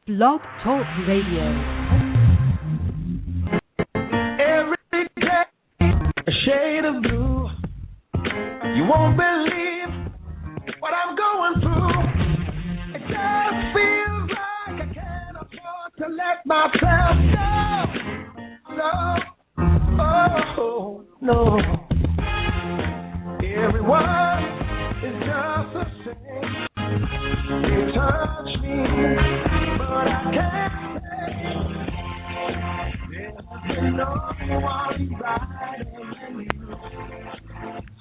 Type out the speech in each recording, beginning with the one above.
Blog Talk Radio. Every day, a shade of blue. You won't believe what I'm going through. It just feels like I can't afford to let myself go. No, oh, no. Everyone is just the same. They touch me, but I can't say there's no one brighter than you.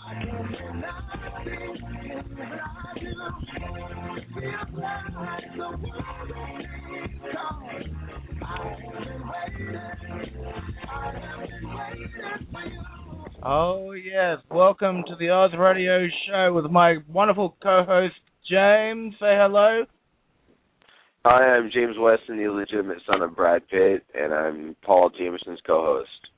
I can't deny things that I do. It feels like the world is gone. I have been waiting for you. Oh, yes. Welcome to the Oz Radio Show with my wonderful co-host, James. Say hello. Hi, I'm James Weston, the illegitimate son of Brad Pitt, and I'm Paul Jameson's co-host.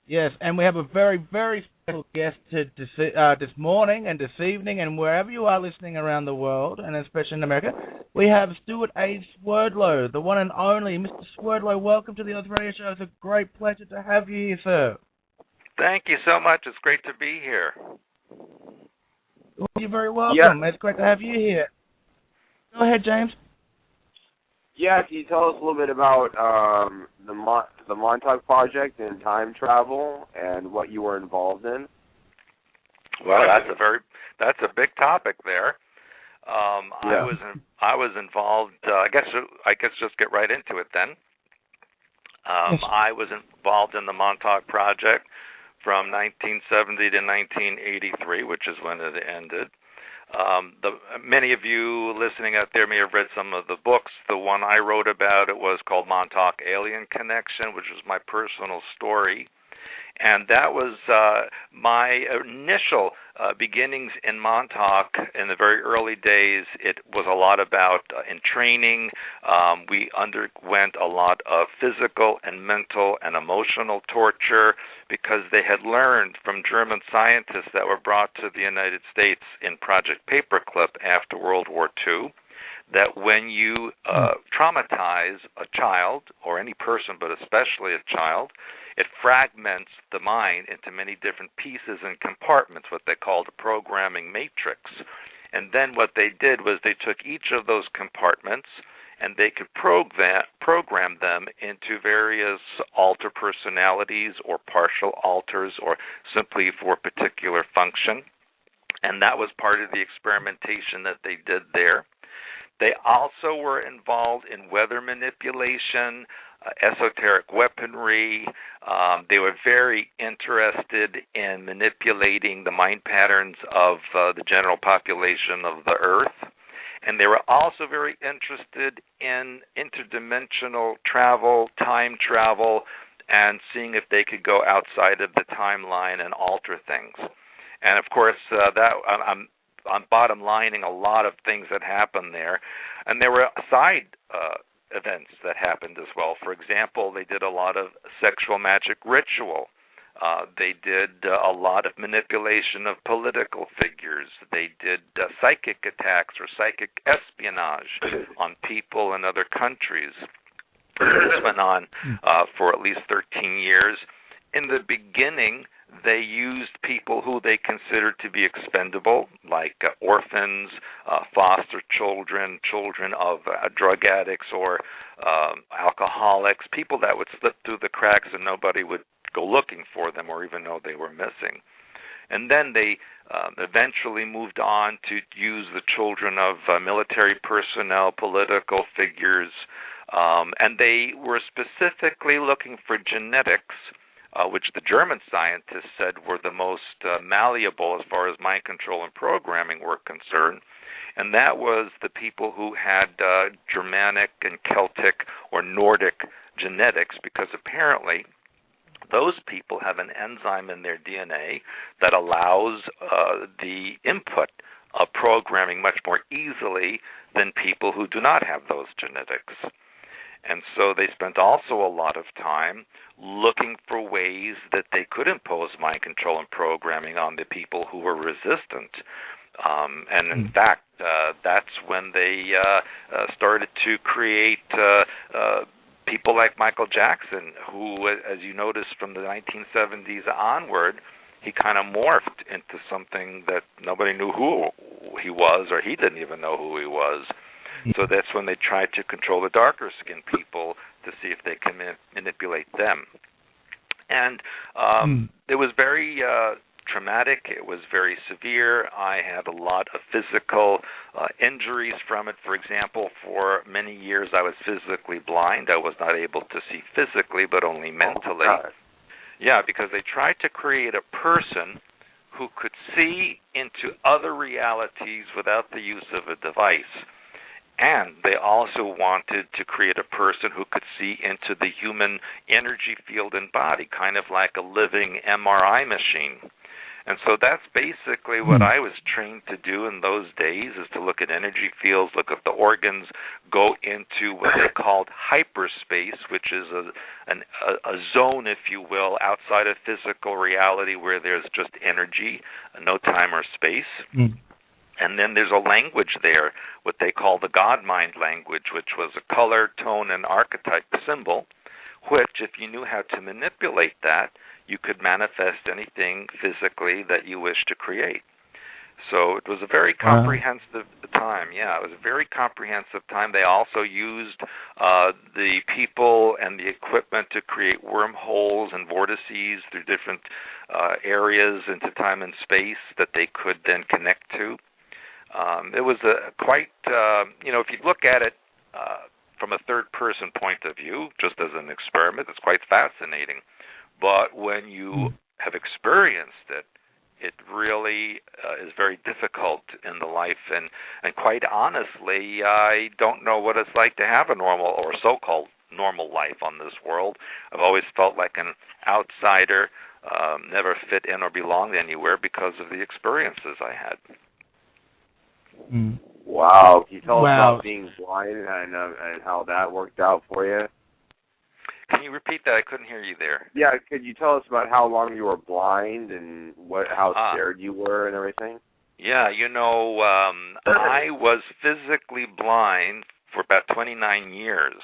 Yes, and we have a very, very special guest this morning and this evening and wherever you are listening around the world, and especially in America. We have Stewart A. Swerdlow, the one and only. Mr. Swerdlow, welcome to the Oz Radio Show. It's a great pleasure to have you here, sir. Thank you so much. It's great to be here. Well, you're very welcome. Yeah. It's great to have you here. Go ahead, James. Yeah, can you tell us a little bit about the Montauk Project and time travel and what you were involved in? Well, that's a big topic there. I was involved. I guess just get right into it then. I was involved in the Montauk Project from 1970 to 1983, which is when it ended. Many of you listening out there may have read some of the books. The one I wrote about it was called Montauk Alien Connection, which was my personal story. And that was my initial beginnings in Montauk in the very early days. It was a lot about in training. We underwent a lot of physical and mental and emotional torture because they had learned from German scientists that were brought to the United States in Project Paperclip after World War II that when you traumatize a child, or any person, but especially a child, it fragments the mind into many different pieces and compartments, what they called a programming matrix. And then what they did was they took each of those compartments and they could program them into various alter personalities or partial alters or simply for a particular function. And that was part of the experimentation that they did there. They also were involved in weather manipulation, esoteric weaponry. They were very interested in manipulating the mind patterns of the general population of the Earth. And they were also very interested in interdimensional travel, time travel, and seeing if they could go outside of the timeline and alter things. And of course, I'm bottom lining a lot of things that happened there. And there were side events that happened as well. For example, they did a lot of sexual magic ritual. They did a lot of manipulation of political figures. They did psychic attacks or psychic espionage on people in other countries. This went on for at least 13 years. In the beginning, they used people who they considered to be expendable, like orphans, foster children, children of drug addicts or alcoholics, people that would slip through the cracks and nobody would go looking for them or even know they were missing. And then they eventually moved on to use the children of military personnel, political figures, and they were specifically looking for genetics, which the German scientists said were the most malleable as far as mind control and programming were concerned. And that was the people who had Germanic and Celtic or Nordic genetics, because apparently those people have an enzyme in their DNA that allows the input of programming much more easily than people who do not have those genetics. And so they spent also a lot of time looking for ways that they could impose mind control and programming on the people who were resistant. And in fact, that's when they started to create people like Michael Jackson, who, as you noticed from the 1970s onward, he kind of morphed into something that nobody knew who he was, or he didn't even know who he was. So that's when they tried to control the darker skinned people to see if they can manipulate them. And it was very traumatic. It was very severe. I had a lot of physical injuries from it. For example, for many years I was physically blind. I was not able to see physically, but only mentally. Yeah, because they tried to create a person who could see into other realities without the use of a device. And they also wanted to create a person who could see into the human energy field and body, kind of like a living MRI machine. And so that's basically what I was trained to do in those days, is to look at energy fields, look at the organs, go into what they called hyperspace, which is a zone, if you will, outside of physical reality where there's just energy, no time or space. And then there's a language there, what they call the God-mind language, which was a color, tone, and archetype symbol, which, if you knew how to manipulate that, you could manifest anything physically that you wish to create. So it was a very comprehensive time. Yeah, it was a very comprehensive time. They also used the people and the equipment to create wormholes and vortices through different areas into time and space that they could then connect to. It was quite, if you look at it from a third-person point of view, just as an experiment, it's quite fascinating. But when you have experienced it, it really is very difficult in the life. And quite honestly, I don't know what it's like to have a normal or so-called normal life on this world. I've always felt like an outsider, never fit in or belonged anywhere because of the experiences I had. Wow. Can you tell us about being blind and how that worked out for you? Can you repeat that? I couldn't hear you there. Yeah, could you tell us about how long you were blind and how scared you were and everything? Yeah, I was physically blind for about 29 years.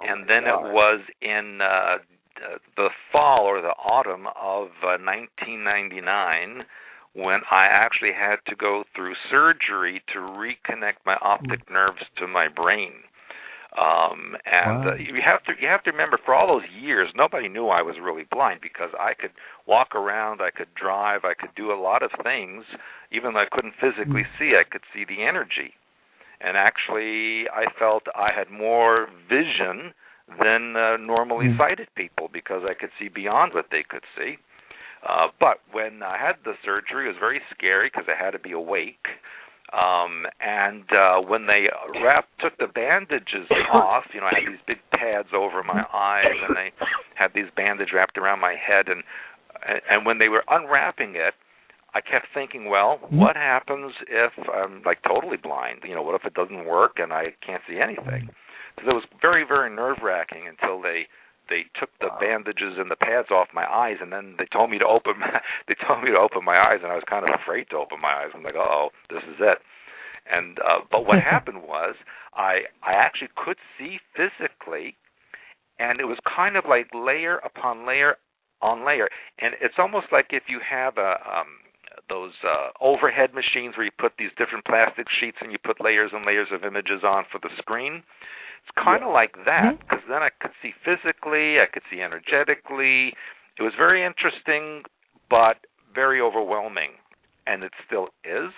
And then it was in the fall or the autumn of 1999 when I actually had to go through surgery to reconnect my optic nerves to my brain. You have to remember, for all those years, nobody knew I was really blind because I could walk around, I could drive, I could do a lot of things. Even though I couldn't physically see, I could see the energy. And actually, I felt I had more vision than normally sighted people because I could see beyond what they could see. But when I had the surgery, it was very scary because I had to be awake. When they took the bandages off, I had these big pads over my eyes, and they had these bandages wrapped around my head. And when they were unwrapping it, I kept thinking, well, what happens if I'm totally blind? What if it doesn't work and I can't see anything? So it was very, very nerve-wracking until they took the bandages and the pads off my eyes, and then they told me to open my eyes, and I was kind of afraid to open my eyes. I'm like, uh-oh, this is it. And but what happened was I actually could see physically, and it was kind of like layer upon layer on layer. And it's almost like if you have those overhead machines where you put these different plastic sheets and you put layers and layers of images on for the screen. It's kind of like that, because then I could see physically, I could see energetically. It was very interesting, but very overwhelming, and it still is,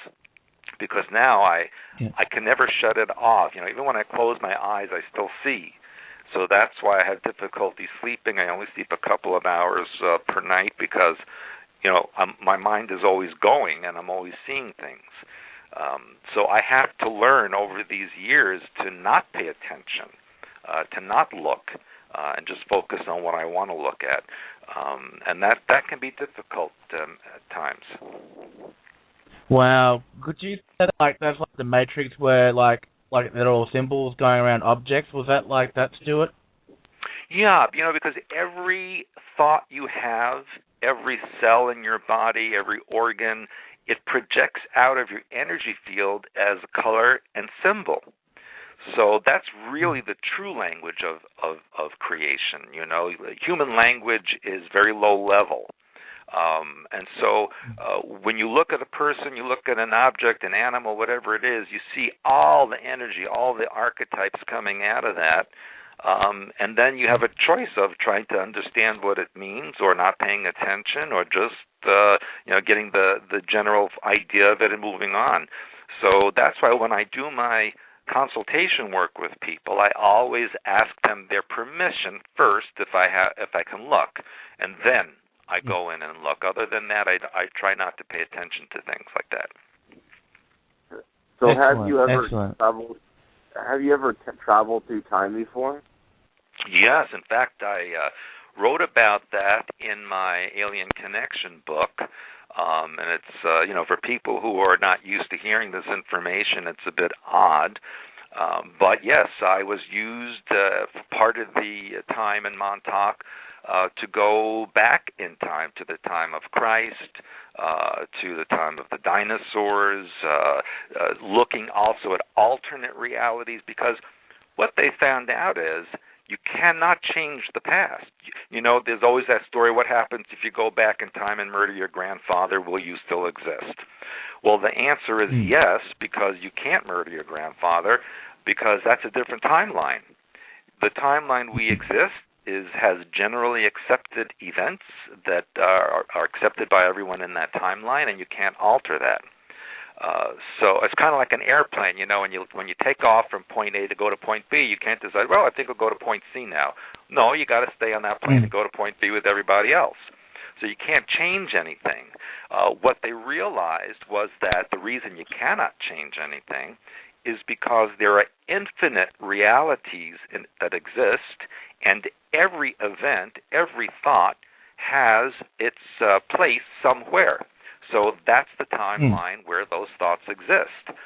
because now I can never shut it off. Even when I close my eyes, I still see. So that's why I have difficulty sleeping. I only sleep a couple of hours per night because, my mind is always going, and I'm always seeing things. So I have to learn over these years to not pay attention, to not look, and just focus on what I want to look at. And that can be difficult at times. Wow. Could you say that's like the Matrix where like there are all symbols going around objects? Was that like that, Stewart? Yeah, because every thought you have, every cell in your body, every organ, it projects out of your energy field as a color and symbol. So that's really the true language of creation. You know, human language is very low level. And so when you look at a person, you look at an object, an animal, whatever it is, you see all the energy, all the archetypes coming out of that. And then you have a choice of trying to understand what it means or not paying attention or just, getting the general idea of it and moving on. So that's why when I do my consultation work with people, I always ask them their permission first if I can look, and then I go in and look. Other than that, I try not to pay attention to things like that. So Excellent. have you ever traveled? Have you ever traveled through time before? Yes, in fact, I wrote about that in my Alien Connection book. And it's, for people who are not used to hearing this information, it's a bit odd. But yes, I was used for part of the time in Montauk to go back in time to the time of Christ, to the time of the dinosaurs, looking also at alternate realities, because what they found out is you cannot change the past. You know, there's always that story, what happens if you go back in time and murder your grandfather, will you still exist? Well, the answer is yes, because you can't murder your grandfather, because that's a different timeline. The timeline we exist has generally accepted events that are accepted by everyone in that timeline, and you can't alter that. So it's kind of like an airplane, when you take off from point A to go to point B, you can't decide, well, I think I'll go to point C now. No, you got to stay on that plane and go to point B with everybody else. So you can't change anything. What they realized was that the reason you cannot change anything is because there are infinite realities that exist, and every event, every thought has its place somewhere. So that's the timeline where those thoughts exist.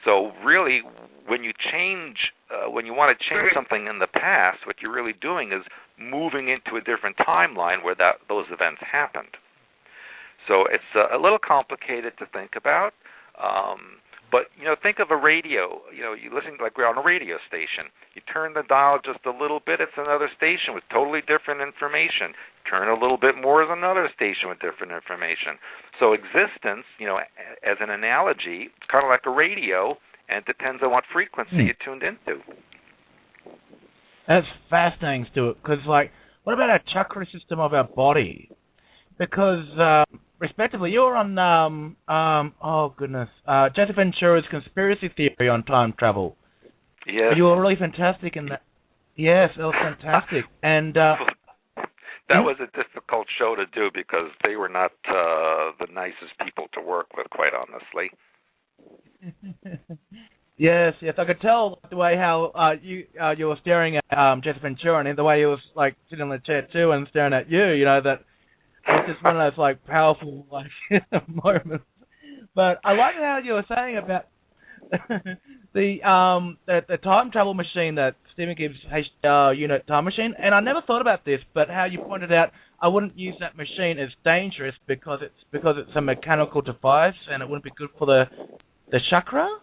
So really, when you want to change something in the past, what you're really doing is moving into a different timeline where those events happened. So it's a little complicated to think about. But, think of a radio. You listen, like we're on a radio station. You turn the dial just a little bit, it's another station with totally different information. Turn a little bit more, it's another station with different information. So existence, as an analogy, it's kind of like a radio, and it depends on what frequency you're tuned into. That's fascinating, Stuart, because, what about our chakra system of our body? Because, respectively, you're on, Jesse Ventura's conspiracy theory on time travel. Yes. You were really fantastic in that. Yes, it was fantastic. And that was a difficult show to do because they were not the nicest people to work with, quite honestly. Yes, I could tell the way how you were staring at Jesse Ventura, and the way he was sitting in the chair too and staring at you. That it's just one of those powerful moments. But I like how you were saying about the time travel machine that Stephen Gibbs unit time machine, and I never thought about this, but how you pointed out I wouldn't use that machine as dangerous because it's a mechanical device and it wouldn't be good for the chakra.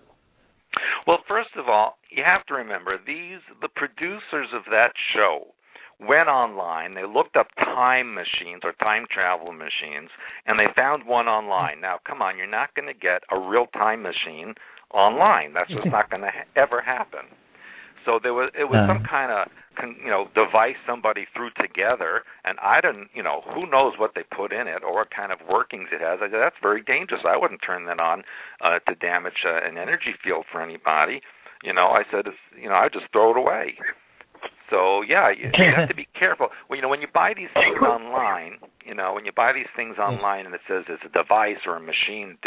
Well, first of all, you have to remember the producers of that show went online, they looked up time machines or time travel machines, and they found one online. Now, come on, you're not going to get a real time machine online. That's just not going to ever happen. So it was some kind of device somebody threw together, and I didn't, who knows what they put in it or what kind of workings it has. I said, that's very dangerous. I wouldn't turn that on to damage an energy field for anybody. I said, I'd just throw it away. So, yeah, you have to be careful. Well, when you buy these things online, and it says it's a device or a machine,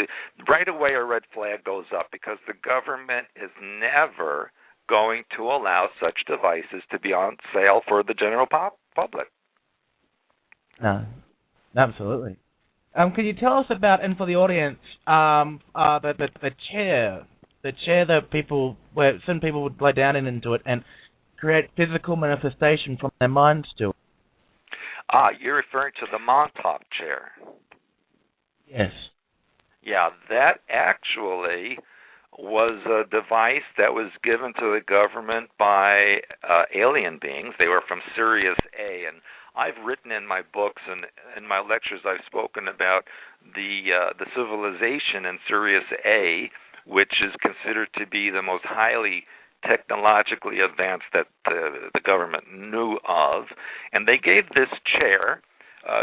right away a red flag goes up because the government is never going to allow such devices to be on sale for the general public. No, absolutely. Can you tell us about, and for the audience, the chair that some people would lay down into it and create physical manifestation from their minds to? You're referring to the Montauk chair. Yes. Yeah, that actually was a device that was given to the government by alien beings. They were from Sirius A, and I've written in my books and in my lectures I've spoken about the civilization in Sirius A, which is considered to be the most highly technologically advanced that the government knew of. And they gave this chair,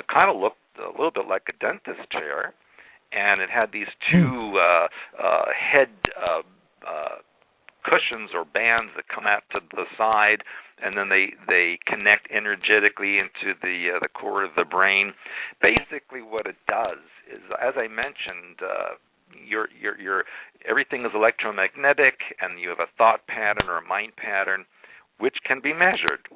kind of looked a little bit like a dentist chair, and it had these two head cushions or bands that come out to the side, and then they connect energetically into the core of the brain. Basically, what it does is, as I mentioned, your everything is electromagnetic, and you have a thought pattern or a mind pattern, which can be measured.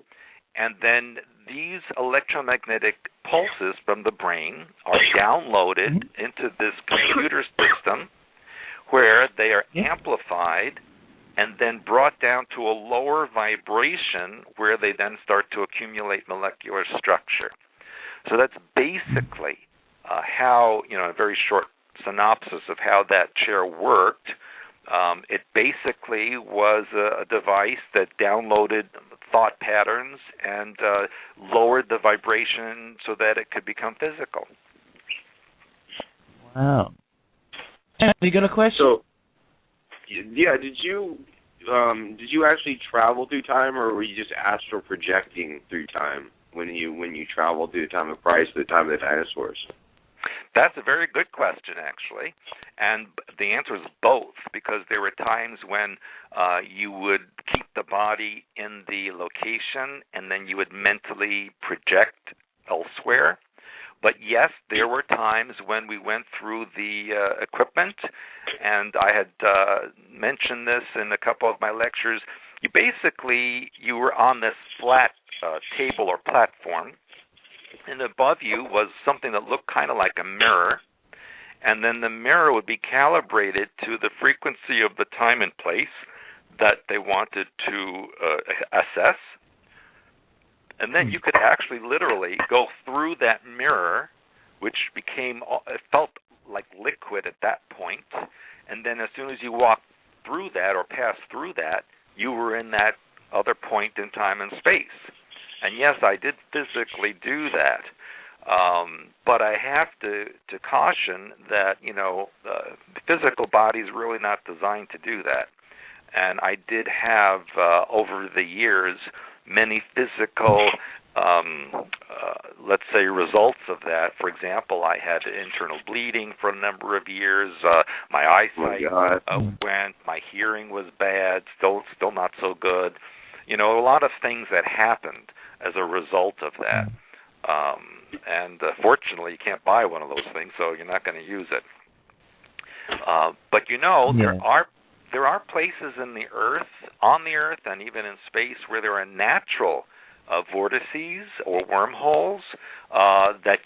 And then these electromagnetic pulses from the brain are downloaded into this computer system where they are amplified and then brought down to a lower vibration where they then start to accumulate molecular structure. So that's basically how, a very short synopsis of how that chair worked. It basically was a device that downloaded thought patterns and lowered the vibration so that it could become physical. Wow. You got a question? So, yeah, did you actually travel through time, or were you just astral projecting through time when you traveled through the time of Christ, the time of the dinosaurs? That's a very good question, actually, and the answer is both, because there were times when you would keep the body in the location and then you would mentally project elsewhere. But yes, there were times when we went through the equipment, and I had mentioned this in a couple of my lectures. You were on this flat table or platform, and above you was something that looked kind of like a mirror, and then the mirror would be calibrated to the frequency of the time and place that they wanted to assess. And then you could actually literally go through that mirror, which it felt like liquid at that point, and then as soon as you walked through that or passed through that, you were in that other point in time and space. And yes, I did physically do that. But I have to caution that, the physical body is really not designed to do that. And I did have, over the years, many physical, let's say, results of that. For example, I had internal bleeding for a number of years. My eyesight went. My hearing was bad, still not so good. A lot of things that happened as a result of that. And fortunately, you can't buy one of those things, so you're not going to use it. But there are places on the Earth, and even in space, where there are natural vortices or wormholes that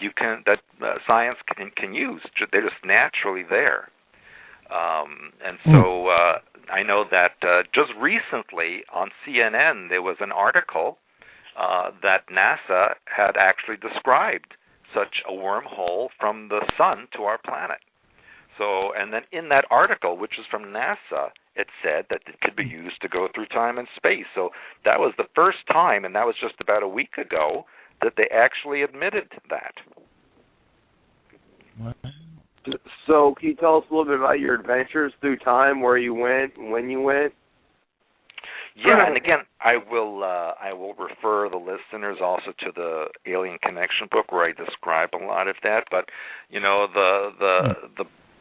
science can use. They're just naturally there. And so I know that just recently on CNN there was an article that NASA had actually described such a wormhole from the sun to our planet. So, and then in that article, which is from NASA, it said that it could be used to go through time and space. So that was the first time, and that was just about a week ago, that they actually admitted that. So can you tell us a little bit about your adventures through time, where you went, and when you went? Yeah, and again, I will refer the listeners also to the Alien Connection book, where I describe a lot of that. But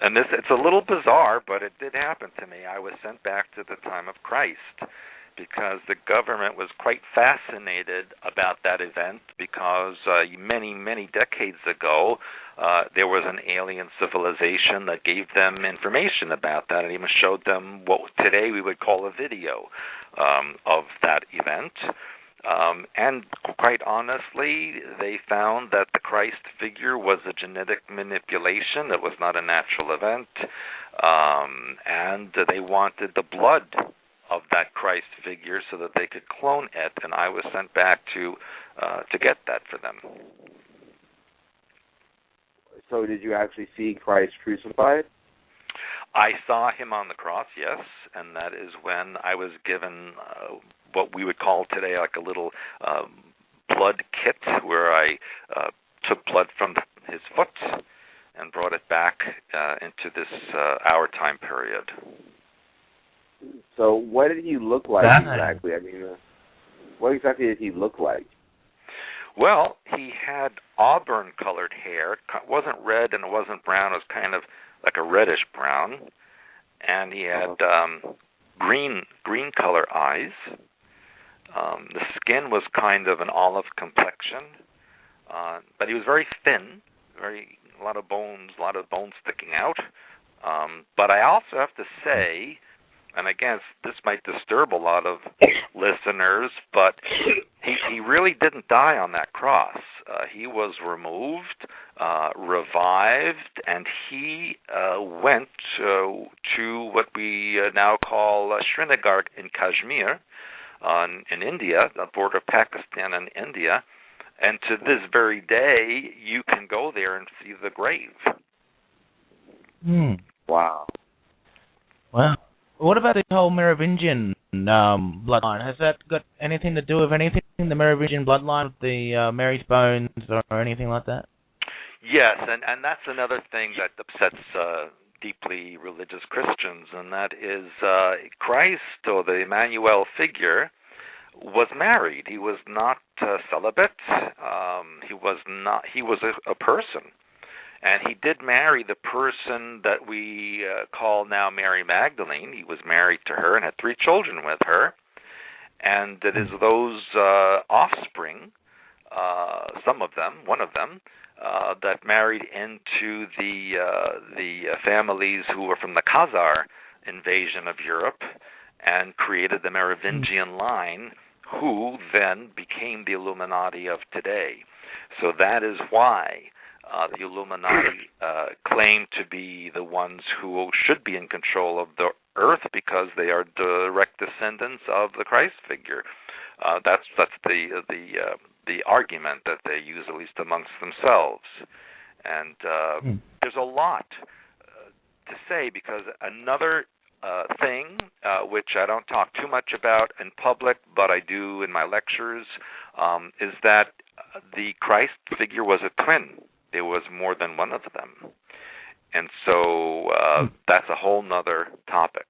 and it's a little bizarre, but it did happen to me. I was sent back to the time of Christ because the government was quite fascinated about that event, because many, many decades ago, there was an alien civilization that gave them information about that and even showed them what today we would call a video of that event. And quite honestly, they found that the Christ figure was a genetic manipulation. It was not a natural event. And they wanted the blood of that Christ figure so that they could clone it, and I was sent back to get that for them. So did you actually see Christ crucified? I saw him on the cross, yes, and that is when I was given what we would call today like a little blood kit, where I took blood from his foot and brought it back into this our time period. So what did he look like exactly? I mean, what exactly did he look like? Well, he had auburn-colored hair. It wasn't red and it wasn't brown. It was kind of like a reddish brown. And he had green color eyes. The skin was kind of an olive complexion. But he was very thin, a lot of bones sticking out. But I also have to say, and again, this might disturb a lot of listeners, but he really didn't die on that cross. He was removed, revived, and he went to what we now call Srinagar in Kashmir, in India, the border of Pakistan and India. And to this very day, you can go there and see the grave. Wow. Wow. What about the whole Merovingian bloodline? Has that got anything to do with anything, the Merovingian bloodline, the Mary's bones or anything like that? Yes, and that's another thing that upsets deeply religious Christians, and that is Christ, or the Emmanuel figure, was married. He was not celibate. He was a person. And he did marry the person that we call now Mary Magdalene. He was married to her and had 3 children with her. And it is those offspring, some of them, one of them, that married into the families who were from the Khazar invasion of Europe and created the Merovingian line, who then became the Illuminati of today. So that is why the Illuminati claim to be the ones who should be in control of the earth, because they are direct descendants of the Christ figure. That's the argument that they use, at least amongst themselves. And there's a lot to say, because another thing, which I don't talk too much about in public, but I do in my lectures, is that the Christ figure was a twin. There was more than one of them. And so that's a whole nother topic.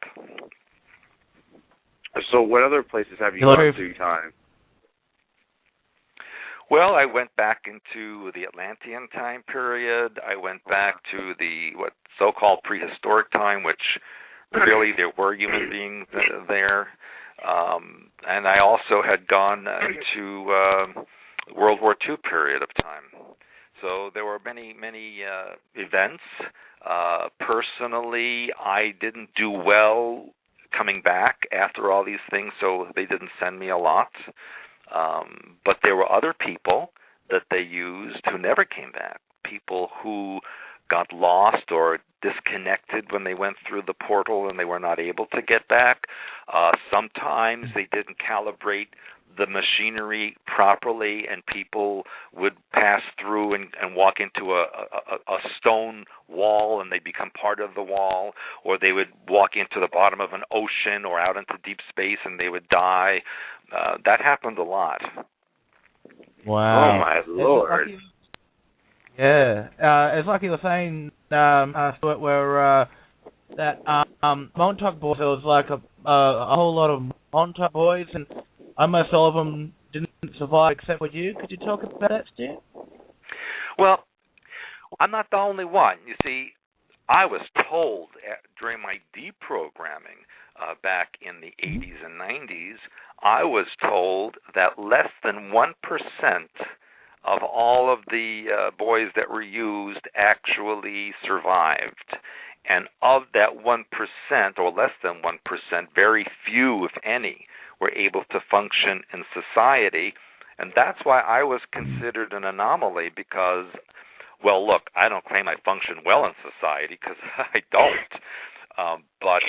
So what other places have you gone through time? Well, I went back into the Atlantean time period. I went back to the so-called prehistoric time, which really there were human beings there. And I also had gone into World War II period of time. So there were many events. Personally, I didn't do well coming back after all these things, so they didn't send me a lot. But there were other people that they used who never came back, people who got lost or disconnected when they went through the portal and they were not able to get back. Sometimes they didn't calibrate the machinery properly, and people would pass through and walk into a stone wall, and they become part of the wall, or they would walk into the bottom of an ocean or out into deep space and they would die. That happened a lot. Wow. Oh my Lord. It's like you were saying, Stuart, where that Montauk boys, there was like a whole lot of Montauk boys, and almost all of them didn't survive except for you. Could you talk about that, Stu? Well, I'm not the only one. You see, I was told during my deprogramming back in the 80s and 90s, I was told that less than 1% of all of the boys that were used actually survived. And of that 1%, or less than 1%, very few, if any, were able to function in society. And that's why I was considered an anomaly, because, well, look, I don't claim I function well in society, because I don't. But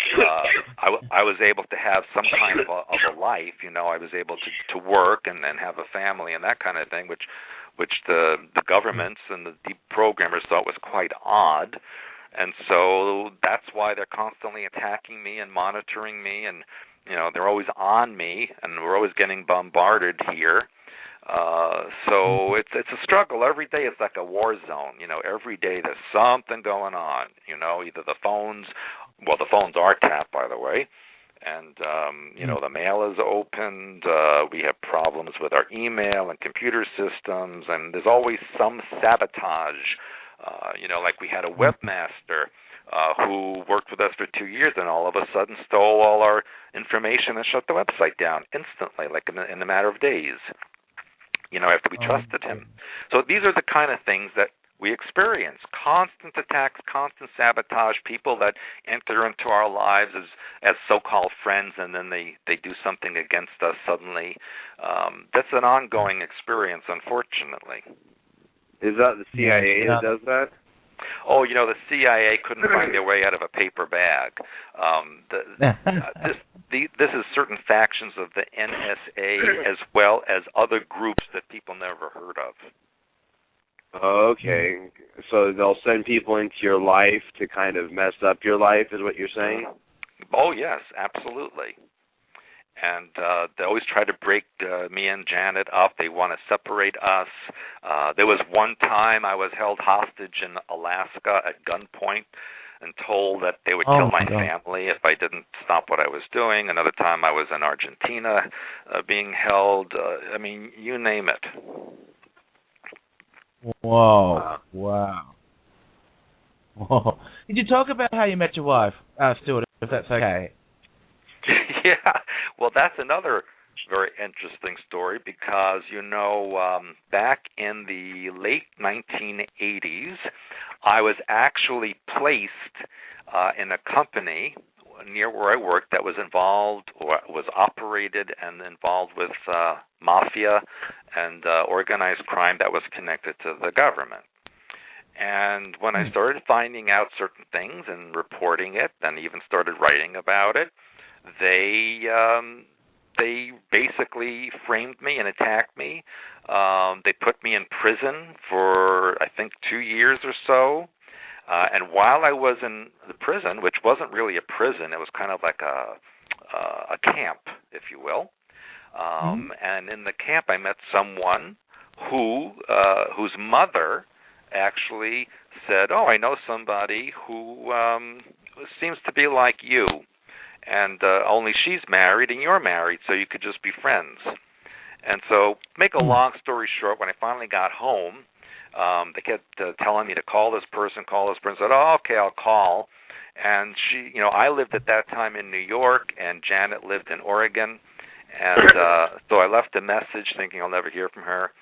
I was able to have some kind of a life. You know, I was able to work and then have a family and that kind of thing, which the governments and the deep programmers thought was quite odd. And so that's why they're constantly attacking me and monitoring me, and they're always on me, and we're always getting bombarded here. So it's a struggle. Every day it's like a war zone. Every day there's something going on. Either the phones are tapped, by the way, and the mail is opened. We have problems with our email and computer systems, and there's always some sabotage. Like we had a webmaster who worked with us for 2 years, and all of a sudden stole all our information and shut the website down instantly, like in a matter of days. After we trusted him. So these are the kind of things that we experience: constant attacks, constant sabotage, people that enter into our lives as so-called friends, and then they do something against us suddenly. That's an ongoing experience, unfortunately. Is that the CIA that does that? Oh, the CIA couldn't find their way out of a paper bag. This is certain factions of the NSA as well as other groups that people never heard of. Okay. So they'll send people into your life to kind of mess up your life, is what you're saying? Oh, yes, absolutely. And they always try to break me and Janet up. They want to separate us. There was one time I was held hostage in Alaska at gunpoint and told that they would kill my family if I didn't stop what I was doing. Another time I was in Argentina being held. You name it. Whoa. Wow. Whoa. Did you talk about how you met your wife, Stewart, if that's okay? Yeah, well, that's another very interesting story because, back in the late 1980s, I was actually placed in a company near where I worked that was involved or was operated and involved with mafia and organized crime that was connected to the government. And when I started finding out certain things and reporting it and even started writing about it, they basically framed me and attacked me. They put me in prison for, I think, 2 years or so. And while I was in the prison, which wasn't really a prison, it was kind of like a camp, if you will. And in the camp, I met someone whose mother actually said, "Oh, I know somebody who seems to be like you. And only she's married and you're married, so you could just be friends." And so, make a long story short, when I finally got home, they kept telling me to call this person. I said, "Oh, okay, I'll call." And she, I lived at that time in New York, and Janet lived in Oregon. And so I left a message thinking I'll never hear from her.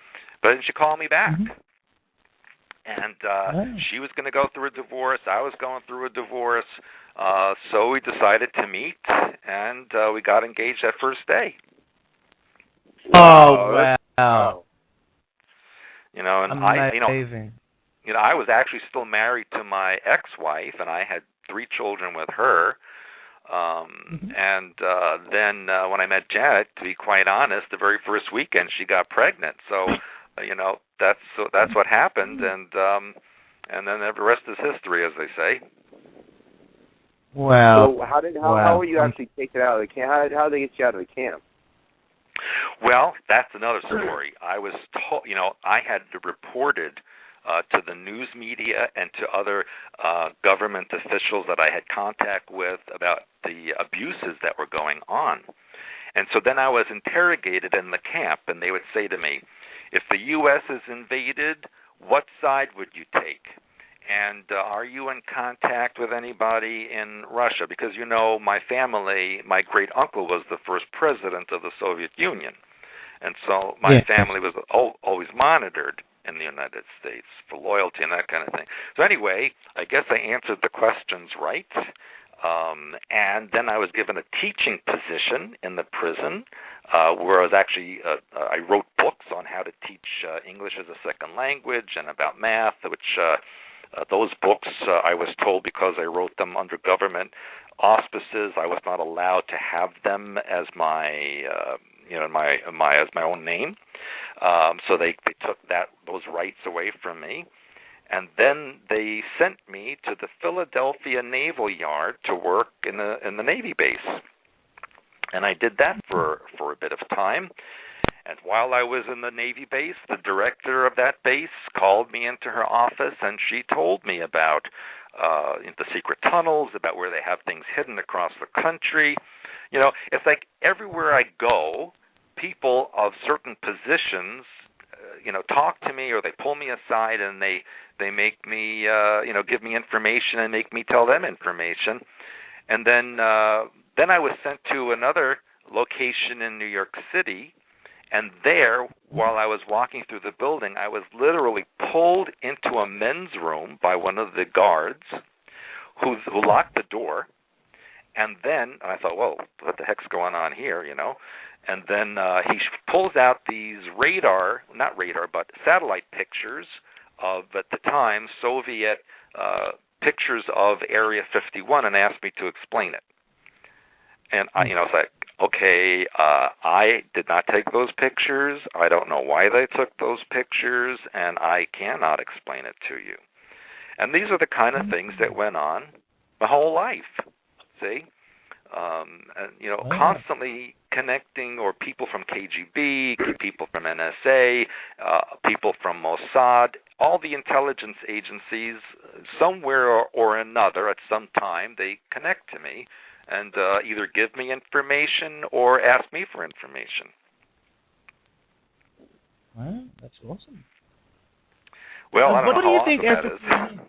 But then she called me back. And she was going to go through a divorce. I was going through a divorce. So we decided to meet, and we got engaged that first day. Oh, wow. And amazing. I was actually still married to my ex-wife, and I had 3 children with her. And then when I met Janet, to be quite honest, the very first weekend she got pregnant. So, that's what happened, and then the rest is history, as they say. Wow. So how were you actually taken out of the camp? How did they get you out of the camp? Well, that's another story. I was told, I had reported to the news media and to other government officials that I had contact with about the abuses that were going on. And so then I was interrogated in the camp, and they would say to me, "If the U.S. is invaded, what side would you take? And are you in contact with anybody in Russia?" Because, my family, my great-uncle was the first president of the Soviet Union. And so my family was always monitored in the United States for loyalty and that kind of thing. So anyway, I guess I answered the questions right. And then I was given a teaching position in the prison where I was actually, I wrote books on how to teach English as a second language and about math, which those books, I was told, because I wrote them under government auspices, I was not allowed to have them as my, as my own name. So they took those rights away from me. And then they sent me to the Philadelphia Naval Yard to work in the Navy base. And I did that for a bit of time. And while I was in the Navy base, the director of that base called me into her office, and she told me about the secret tunnels, about where they have things hidden across the country. You know, it's like everywhere I go, people of certain positions, talk to me, or they pull me aside and they make me, give me information and make me tell them information. And then I was sent to another location in New York City. And there, while I was walking through the building, I was literally pulled into a men's room by one of the guards who locked the door. And then I thought, well, what the heck's going on here, And then he pulls out these but satellite pictures of, at the time, Soviet pictures of Area 51 and asked me to explain it. And I was like, okay, I did not take those pictures. I don't know why they took those pictures, and I cannot explain it to you. And these are the kind of things that went on my whole life. See, constantly connecting, or people from KGB, people from NSA, people from Mossad, all the intelligence agencies, somewhere or another, at some time, they connect to me and either give me information or ask me for information. Wow, that's awesome. Well, I don't what know do you how think awesome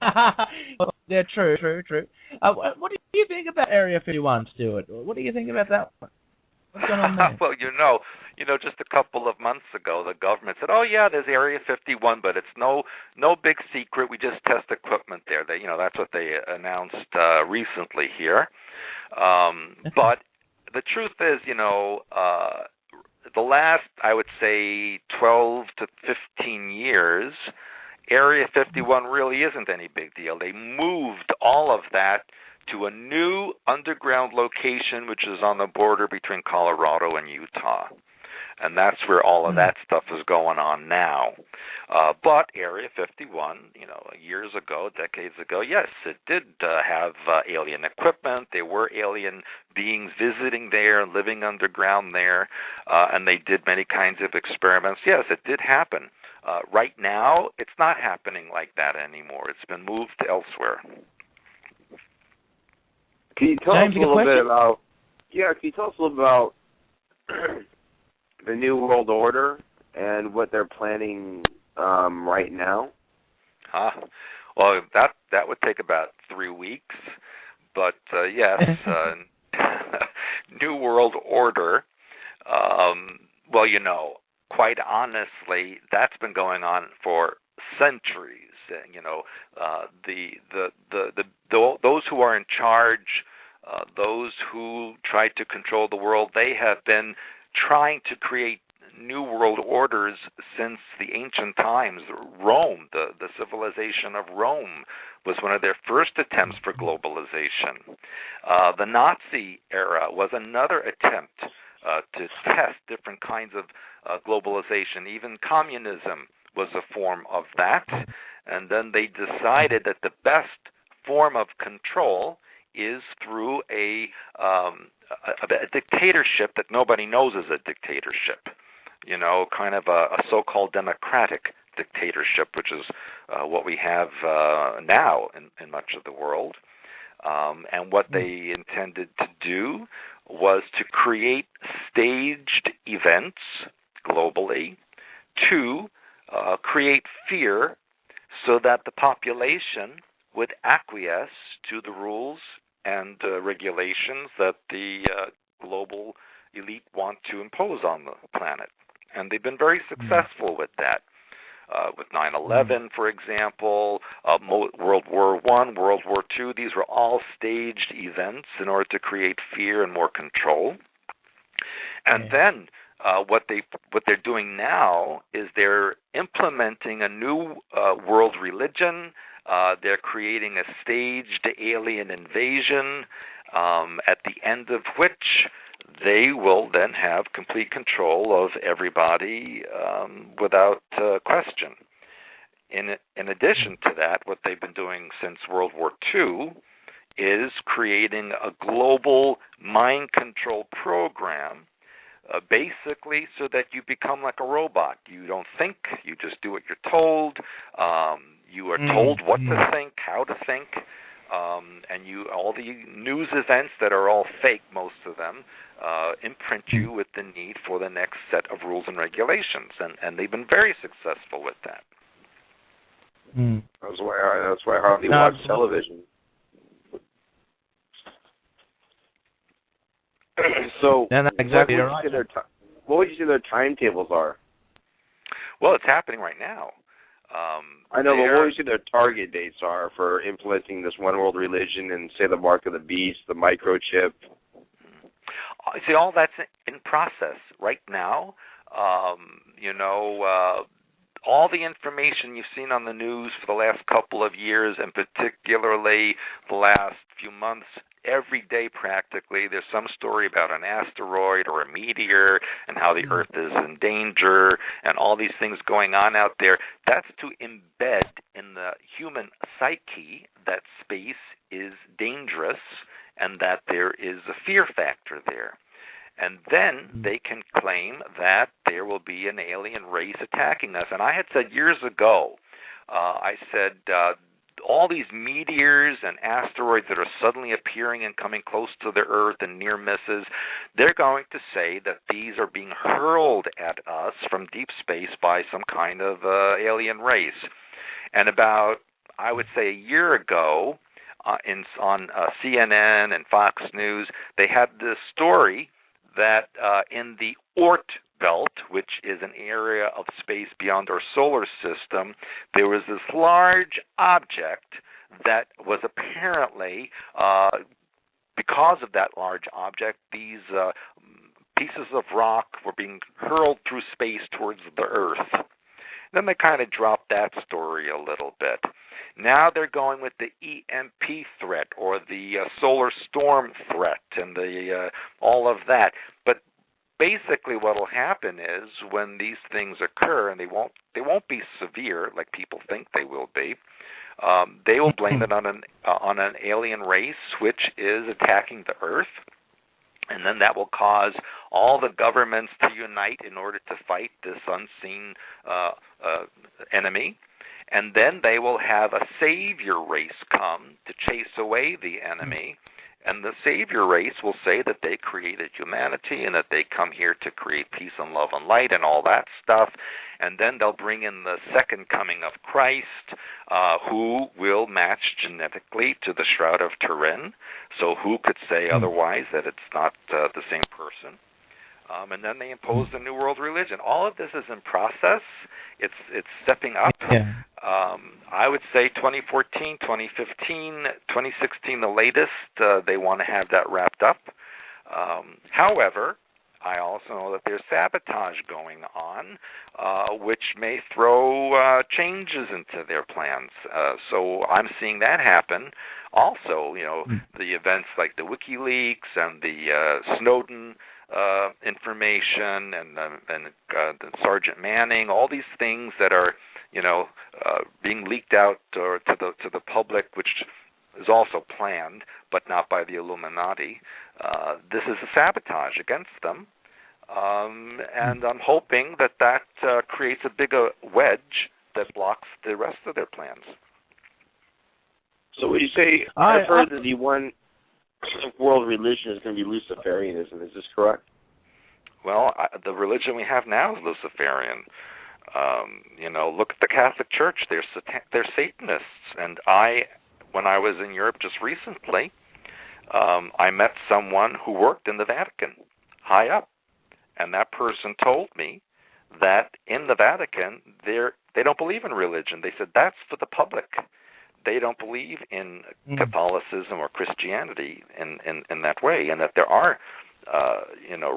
that is. Yeah, true. What do you think about Area 51, Stewart? What do you think about that one? What's going on there? Well, just a couple of months ago, the government said, "Oh yeah, there's Area 51, but it's no big secret. We just test equipment there." That's what they announced recently here. But the truth is, the last, I would say, 12 to 15 years, Area 51 really isn't any big deal. They moved all of that to a new underground location, which is on the border between Colorado and Utah. And that's where all of that stuff is going on now. But Area 51, years ago, decades ago, yes, it did have alien equipment. There were alien beings visiting there, living underground there, and they did many kinds of experiments. Yes, it did happen. Right now, it's not happening like that anymore. It's been moved elsewhere. Can you tell us a little bit about? Yeah, can you tell us a little bit about the New World Order and what they're planning right now? Well, that would take about 3 weeks, but yes, New World Order. Quite honestly, that's been going on for centuries. Those who are in charge, those who try to control the world, they have been trying to create new world orders since the ancient times. Rome, the civilization of Rome, was one of their first attempts for globalization. The Nazi era was another attempt to test different kinds of globalization. Even communism was a form of that. And then they decided that the best form of control is through a dictatorship that nobody knows is a dictatorship. Kind of a so-called democratic dictatorship, which is what we have now in much of the world. And what they intended to do was to create staged events globally to create fear so that the population would acquiesce to the rules and regulations that the global elite want to impose on the planet. And they've been very successful with that. With 9/11, for example, World War I, World War II, these were all staged events in order to create fear and more control. And then what they're doing now is they're implementing a new world religion. They're creating a staged alien invasion, at the end of which they will then have complete control of everybody without question. in addition to that, what they've been doing since World War II is creating a global mind control program, basically so that you become like a robot. You don't think, you just do what you're told. You are told what to think, how to think, and all the news events that are all fake, most of them, imprint you with the need for the next set of rules and regulations, and they've been very successful with that. That's why I hardly watch television. So, exactly what would you say their timetables are? Well, it's happening right now. I know, but what would you say their target dates are for implementing this one world religion and, say, the mark of the beast, the microchip? See, all that's in process right now. All the information you've seen on the news for the last couple of years, and particularly the last few months, every day practically, there's some story about an asteroid or a meteor and how the Earth is in danger and all these things going on out there. That's to embed in the human psyche that space is dangerous and that there is a fear factor there. And then they can claim that there will be an alien race attacking us. And I had said years ago, I said, all these meteors and asteroids that are suddenly appearing and coming close to the Earth and near misses, they're going to say that these are being hurled at us from deep space by some kind of alien race. And about, I would say, a year ago, on CNN and Fox News, they had this story that in the Oort belt, which is an area of space beyond our solar system, there was this large object that was apparently, because of that large object, these pieces of rock were being hurled through space towards the Earth. Then they kind of dropped that story a little bit. Now they're going with the EMP threat or the solar storm threat and the all of that. But basically what will happen is when these things occur, and they won't be severe like people think they will be, they will blame it on an alien race which is attacking the Earth. And then that will cause all the governments to unite in order to fight this unseen enemy. And then they will have a savior race come to chase away the enemy. And the savior race will say that they created humanity and that they come here to create peace and love and light and all that stuff. And then they'll bring in the second coming of Christ, who will match genetically to the Shroud of Turin. So who could say otherwise that it's not the same person? And then they impose the New World Religion. All of this is in process. It's stepping up. Yeah. I would say 2014, 2015, 2016, the latest, they want to have that wrapped up. However, I also know that there's sabotage going on, which may throw changes into their plans. So I'm seeing that happen. Also, the events like the WikiLeaks and the Snowden information and the Sergeant Manning, all these things that are, being leaked out to the public, which is also planned, but not by the Illuminati. This is a sabotage against them, and I'm hoping that creates a bigger wedge that blocks the rest of their plans. So would you say, I've heard that the one world religion is going to be Luciferianism. Is this correct? Well, the religion we have now is Luciferian. Look at the Catholic Church. They're Satanists. And when I was in Europe just recently, I met someone who worked in the Vatican, high up. And that person told me that in the Vatican, they don't believe in religion. They said that's for the public. They don't believe in Catholicism or Christianity in that way, and that there are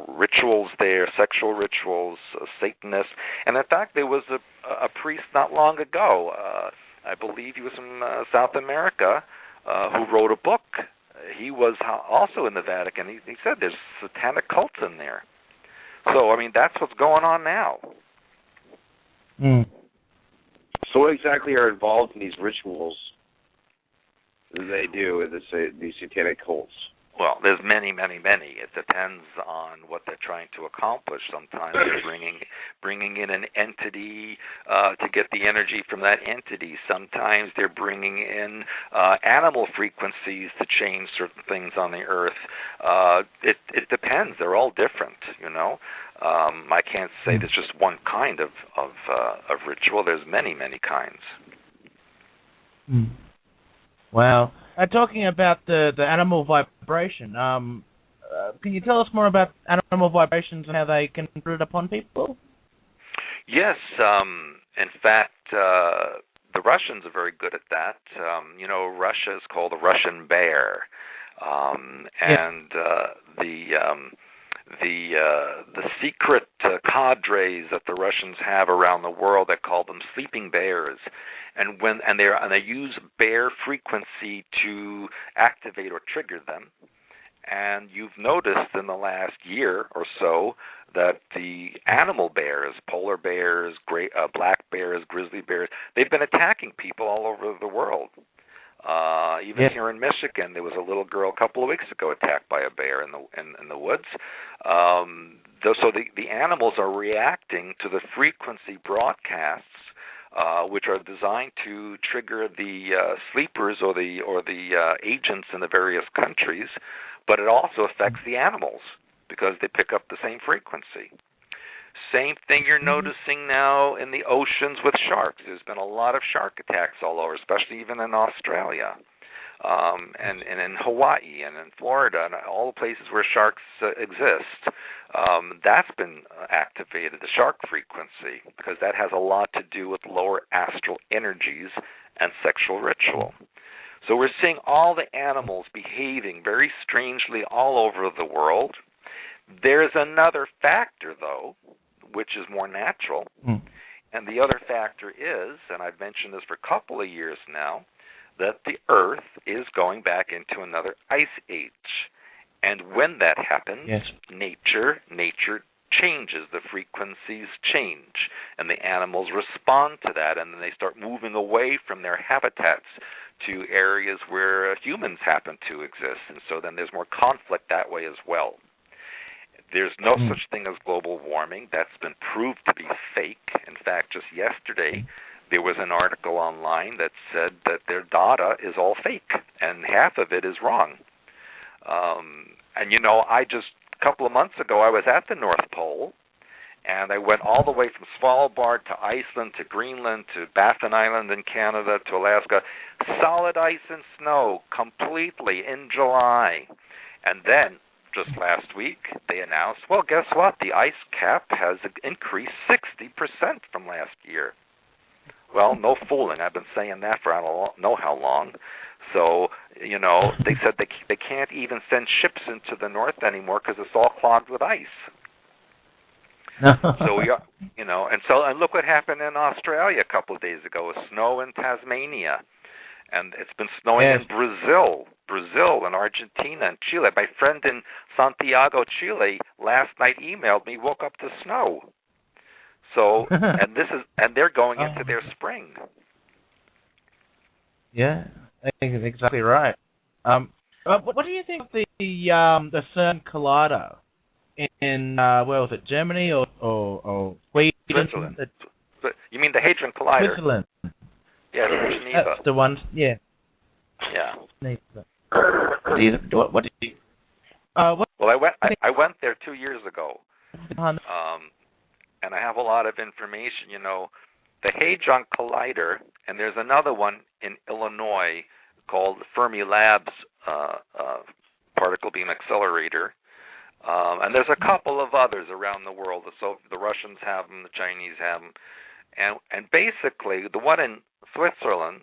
rituals there, sexual rituals, Satanists. And in fact, there was a priest not long ago, I believe he was from South America, who wrote a book. He was also in the Vatican. He said there's satanic cults in there. So, that's what's going on now. So what exactly are involved in these rituals that they do with these satanic cults? Well, there's many, many, many. It depends on what they're trying to accomplish. Sometimes they're bringing in an entity to get the energy from that entity. Sometimes they're bringing in animal frequencies to change certain things on the earth. It depends. They're all different, you know. I can't say there's just one kind of ritual. There's many, many kinds. Wow. Talking about the animal vibration, can you tell us more about animal vibrations and how they can put it upon people? Yes. In fact, the Russians are very good at that. You know, Russia is called the Russian bear, and the secret cadres that the Russians have around the world, they call them sleeping bears, and they use bear frequency to activate or trigger them. And you've noticed in the last year or so that the animal bears, polar bears, black bears, grizzly bears, they've been attacking people all over the world. Even here in Michigan, there was a little girl a couple of weeks ago attacked by a bear in the woods. So the animals are reacting to the frequency broadcasts, which are designed to trigger the sleepers or the agents in the various countries, but it also affects the animals because they pick up the same frequency. Same thing you're noticing now in the oceans with sharks. There's been a lot of shark attacks all over, especially even in Australia, and in Hawaii and in Florida and all the places where sharks exist. That's been activated, the shark frequency, because that has a lot to do with lower astral energies and sexual ritual. So we're seeing all the animals behaving very strangely all over the world. There's another factor, though, which is more natural. And the other factor is, and I've mentioned this for a couple of years now, that the Earth is going back into another ice age. And when that happens, nature changes, the frequencies change, and the animals respond to that, and then they start moving away from their habitats to areas where humans happen to exist. And so then there's more conflict that way as well. There's no such thing as global warming. That's been proved to be fake. In fact, just yesterday, there was an article online that said that their data is all fake, and half of it is wrong. And, you know, a couple of months ago, I was at the North Pole, and I went all the way from Svalbard to Iceland to Greenland to Baffin Island in Canada to Alaska. Solid ice and snow completely in July. And then, just last week, they announced, well, guess what? The ice cap has increased 60% from last year. Well, no fooling. I've been saying that for I don't know how long. So, you know, they said they can't even send ships into the north anymore because it's all clogged with ice. So we are, you know, and look what happened in Australia a couple of days ago with snow in Tasmania. And it's been snowing in Brazil and Argentina and Chile. My friend in Santiago, Chile, last night emailed me, woke up to snow. So, and they're going into their spring. Yeah, I think it's exactly right. What do you think of the CERN collider in where was it, Germany or Sweden? Switzerland. You mean the Hadron Collider? Switzerland. Yeah, in Geneva. That's the one. Yeah. Yeah. What did you? Well, I went there 2 years ago. And I have a lot of information, you know, the Hadron Collider, and there's another one in Illinois called Fermi Labs Particle Beam Accelerator, and there's a couple of others around the world. So the Russians have them, the Chinese have them, and basically the one in Switzerland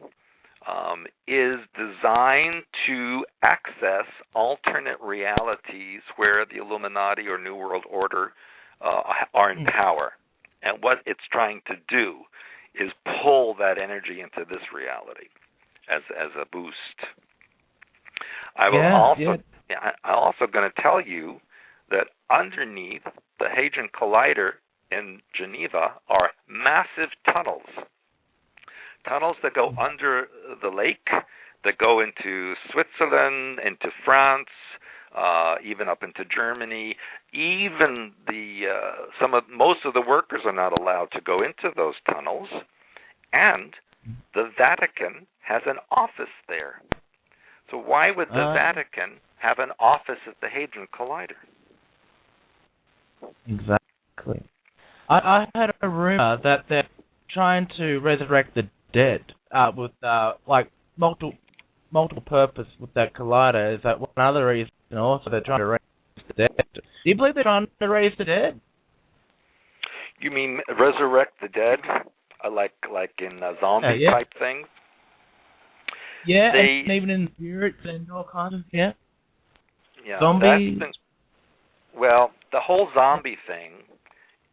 is designed to access alternate realities where the Illuminati or New World Order are in power. And what it's trying to do is pull that energy into this reality as a boost. I'm also going to tell you that underneath the Hadron Collider in Geneva are massive tunnels. tunnels that go under the lake, that go into Switzerland, into France, even up into Germany. Even most of the workers are not allowed to go into those tunnels, and the Vatican has an office there. So why would the Vatican have an office at the Hadron Collider? Exactly. I had a rumor that they're trying to resurrect the dead with like multiple purpose with that collider. Is that one other reason? Also, they're trying to raise the dead. Do you believe they're trying to raise the dead? You mean resurrect the dead, like in zombie type things? Yeah, and even in spirits and all kinds of yeah. Zombies. Well, the whole zombie thing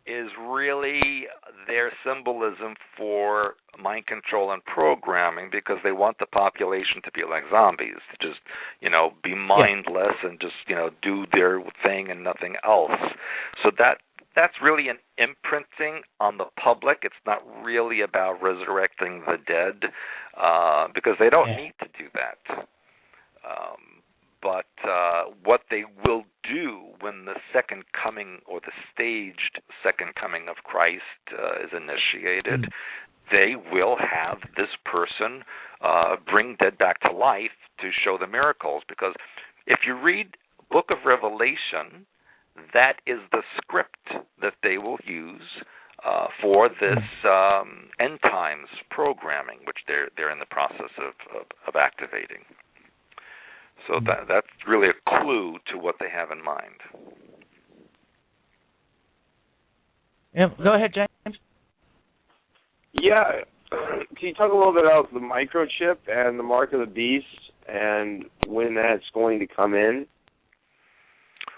is really their symbolism for mind control and programming, because they want the population to be like zombies, to just, be mindless and just, do their thing and nothing else. So that's really an imprinting on the public. It's not really about resurrecting the dead, because they don't need to do that. But what they will do when the second coming, or the staged second coming of Christ is initiated, they will have this person bring dead back to life to show the miracles. Because if you read Book of Revelation, that is the script that they will use for this end times programming, which they're in the process of activating. So that's really a clue to what they have in mind. Yeah, go ahead, James. Yeah, can you talk a little bit about the microchip and the mark of the beast and when that's going to come in?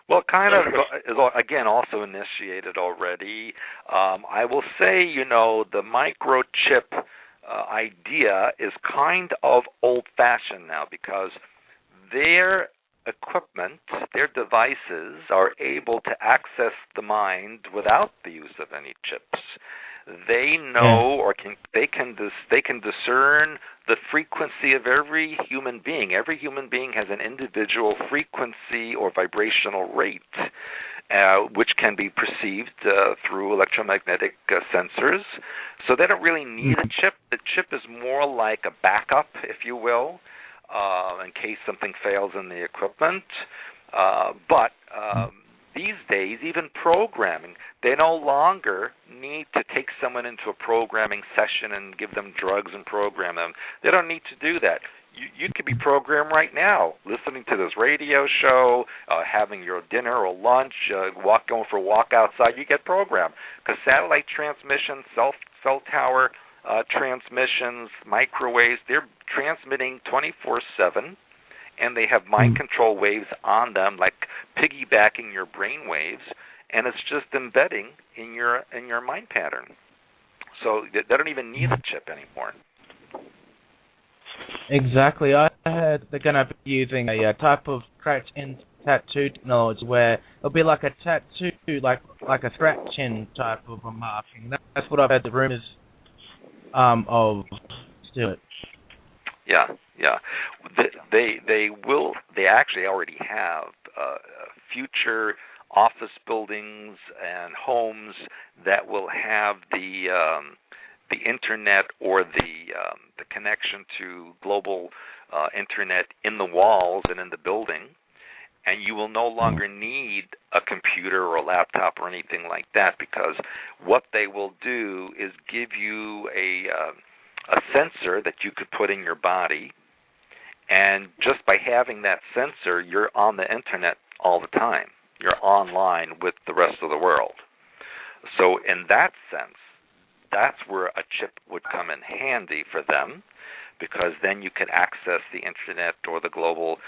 Well, kind of is, again, also initiated already. I will say, the microchip idea is kind of old-fashioned now, because their equipment, their devices, are able to access the mind without the use of any chips. They know, or they can discern the frequency of every human being. Every human being has an individual frequency or vibrational rate, which can be perceived through electromagnetic sensors. So they don't really need a chip. The chip is more like a backup, if you will, in case something fails in the equipment. But these days, even programming, they no longer need to take someone into a programming session and give them drugs and program them. They don't need to do that. You could be programmed right now, listening to this radio show, having your dinner or lunch, going for a walk outside. You get programmed, because satellite transmissions, cell tower transmissions, microwaves, they're transmitting 24/7, and they have mind control waves on them, like piggybacking your brain waves, and it's just embedding in your mind pattern. So they don't even need a chip anymore. Exactly. I heard they're going to be using a type of scratch-in tattoo technology where it'll be like a tattoo, like a scratch-in type of a marking. That's what I've heard the rumors of Stewart. Yeah. They actually already have future office buildings and homes that will have the internet or the connection to global internet in the walls and in the building, and you will no longer need a computer or a laptop or anything like that, because what they will do is give you a sensor that you could put in your body, and just by having that sensor, you're on the internet all the time. You're online with the rest of the world. So in that sense, that's where a chip would come in handy for them, because then you could access the internet or the global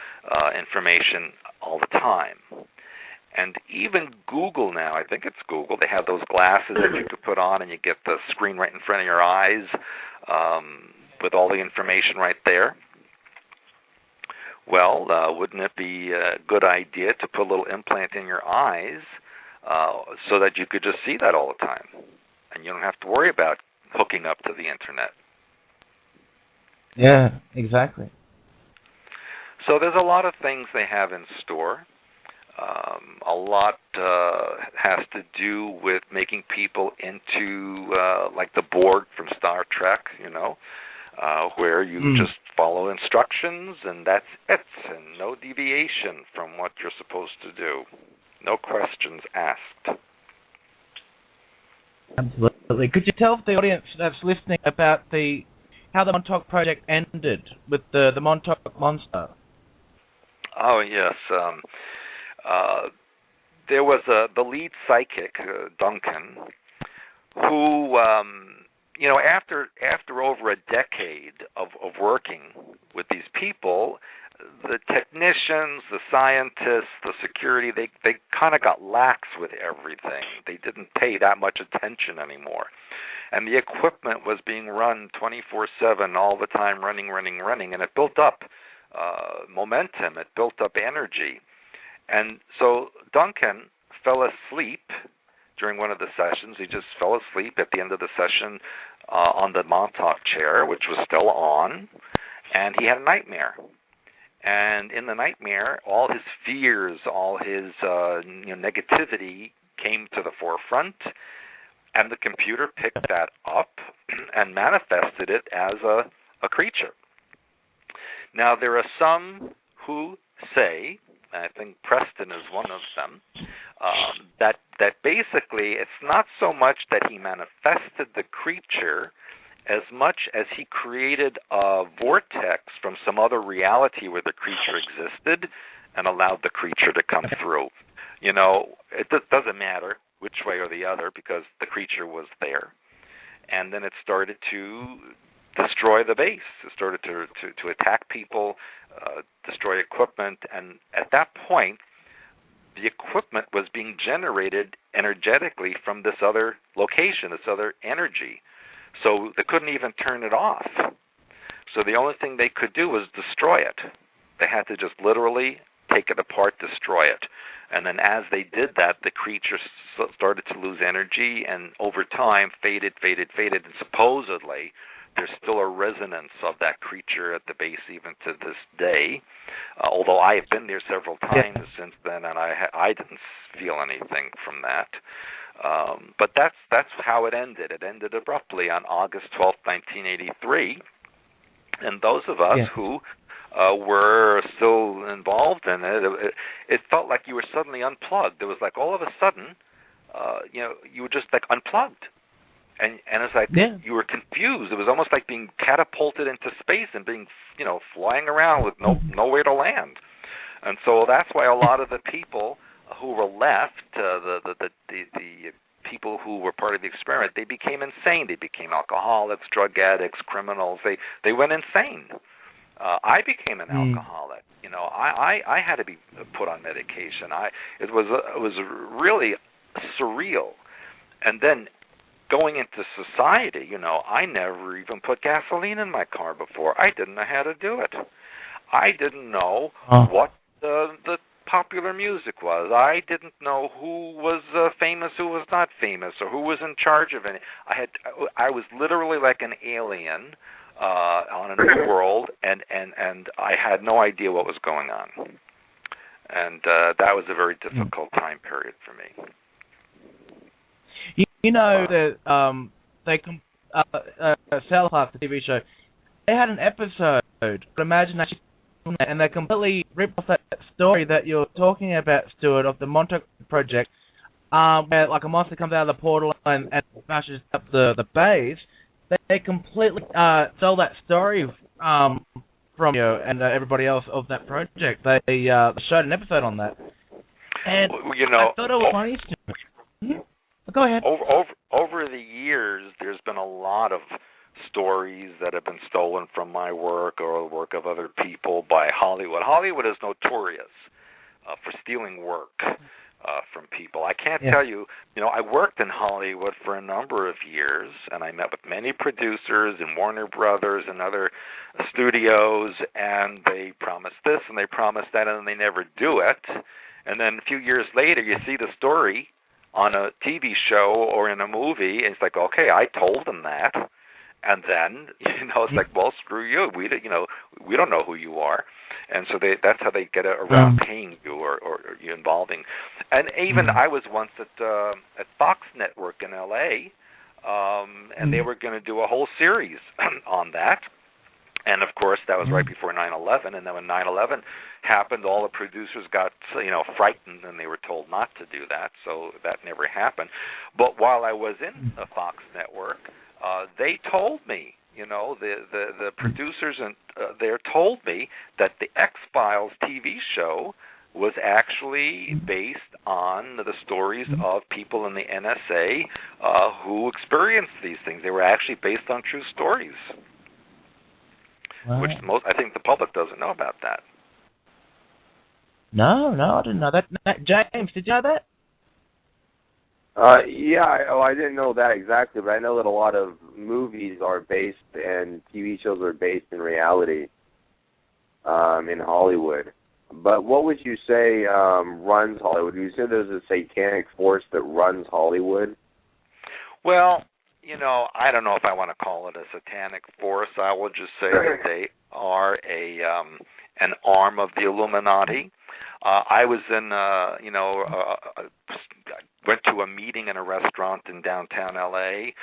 information all the time. And even Google now, I think it's Google, they have those glasses that you could put on and you get the screen right in front of your eyes with all the information right there. Well, wouldn't it be a good idea to put a little implant in your eyes so that you could just see that all the time? And you don't have to worry about hooking up to the internet. Yeah, exactly. So there's a lot of things they have in store. A lot has to do with making people into like the Borg from Star Trek, where you just follow instructions and that's it, and no deviation from what you're supposed to do. No questions asked. Absolutely. Could you tell the audience that's listening about how the Montauk Project ended with the Montauk Monster? Oh, yes. There was the lead psychic, Duncan, who, after over a decade of working with these people, the technicians, the scientists, the security, they kind of got lax with everything. They didn't pay that much attention anymore. And the equipment was being run 24/7 all the time, running, and it built up momentum. It built up energy. And so Duncan fell asleep during one of the sessions. He just fell asleep at the end of the session on the Montauk chair, which was still on, and he had a nightmare. And in the nightmare, all his fears, all his negativity came to the forefront, and the computer picked that up and manifested it as a creature. Now, there are some who say, and I think Preston is one of them, that basically it's not so much that he manifested the creature as much as he created a vortex from some other reality where the creature existed and allowed the creature to come through. It doesn't matter which way or the other because the creature was there. And then it started to destroy the base. It started to attack people, destroy equipment, and at that point, the equipment was being generated energetically from this other location, this other energy. So they couldn't even turn it off. So the only thing they could do was destroy it. They had to just literally take it apart, destroy it. And then as they did that, the creature started to lose energy and over time faded. And supposedly, there's still a resonance of that creature at the base even to this day. Although I have been there several times since then, and I didn't feel anything from that. But that's how it ended. It ended abruptly on August 12th, 1983. And those of us who were still involved in it felt like you were suddenly unplugged. It was like all of a sudden, you were just like unplugged. And it's like you were confused. It was almost like being catapulted into space and being, flying around with nowhere to land. And so that's why a lot of the people who were left, the people who were part of the experiment, they became insane. They became alcoholics, drug addicts, criminals. They went insane. I became an alcoholic. I had to be put on medication. It was really surreal. And then going into society, I never even put gasoline in my car before. I didn't know how to do it. I didn't know what the popular music was. I didn't know who was famous, who was not famous, or who was in charge of it. I was literally like an alien on a new world, and I had no idea what was going on. And that was a very difficult time period for me. That South Park, the TV show, they had an episode, Imagination, and they completely ripped off that story that you're talking about, Stewart, of the Montauk Project, where like a monster comes out of the portal and smashes up the base. They completely stole that story from you and everybody else of that project. They showed an episode on that, and I thought it was funny. Go ahead. Over the years, there's been a lot of stories that have been stolen from my work or the work of other people by Hollywood. Hollywood is notorious for stealing work from people. I can't tell you, I worked in Hollywood for a number of years, and I met with many producers and Warner Brothers and other studios, and they promised this and they promised that, and they never do it. And then a few years later, you see the story on a TV show or in a movie, and it's like, okay, I told them that, And then, it's like, well, screw you. We don't know who you are. And so that's how they get around paying you or you involving. And even I was once at Fox Network in L.A., and they were going to do a whole series on that. And, of course, that was right before 9/11. And then when 9/11 happened, all the producers got, frightened, and they were told not to do that. So that never happened. But while I was in the Fox Network, they told me, the producers and they told me that the X-Files TV show was actually based on the stories of people in the NSA who experienced these things. They were actually based on true stories. Wow. Which I think the public doesn't know about that. No, I didn't know that. James, did you know that? I didn't know that exactly, but I know that a lot of movies are based and TV shows are based in reality in Hollywood. But what would you say runs Hollywood? Would you say there's a satanic force that runs Hollywood? Well, I don't know if I want to call it a satanic force. I will just say that they are an arm of the Illuminati. I was went to a meeting in a restaurant in downtown L.A.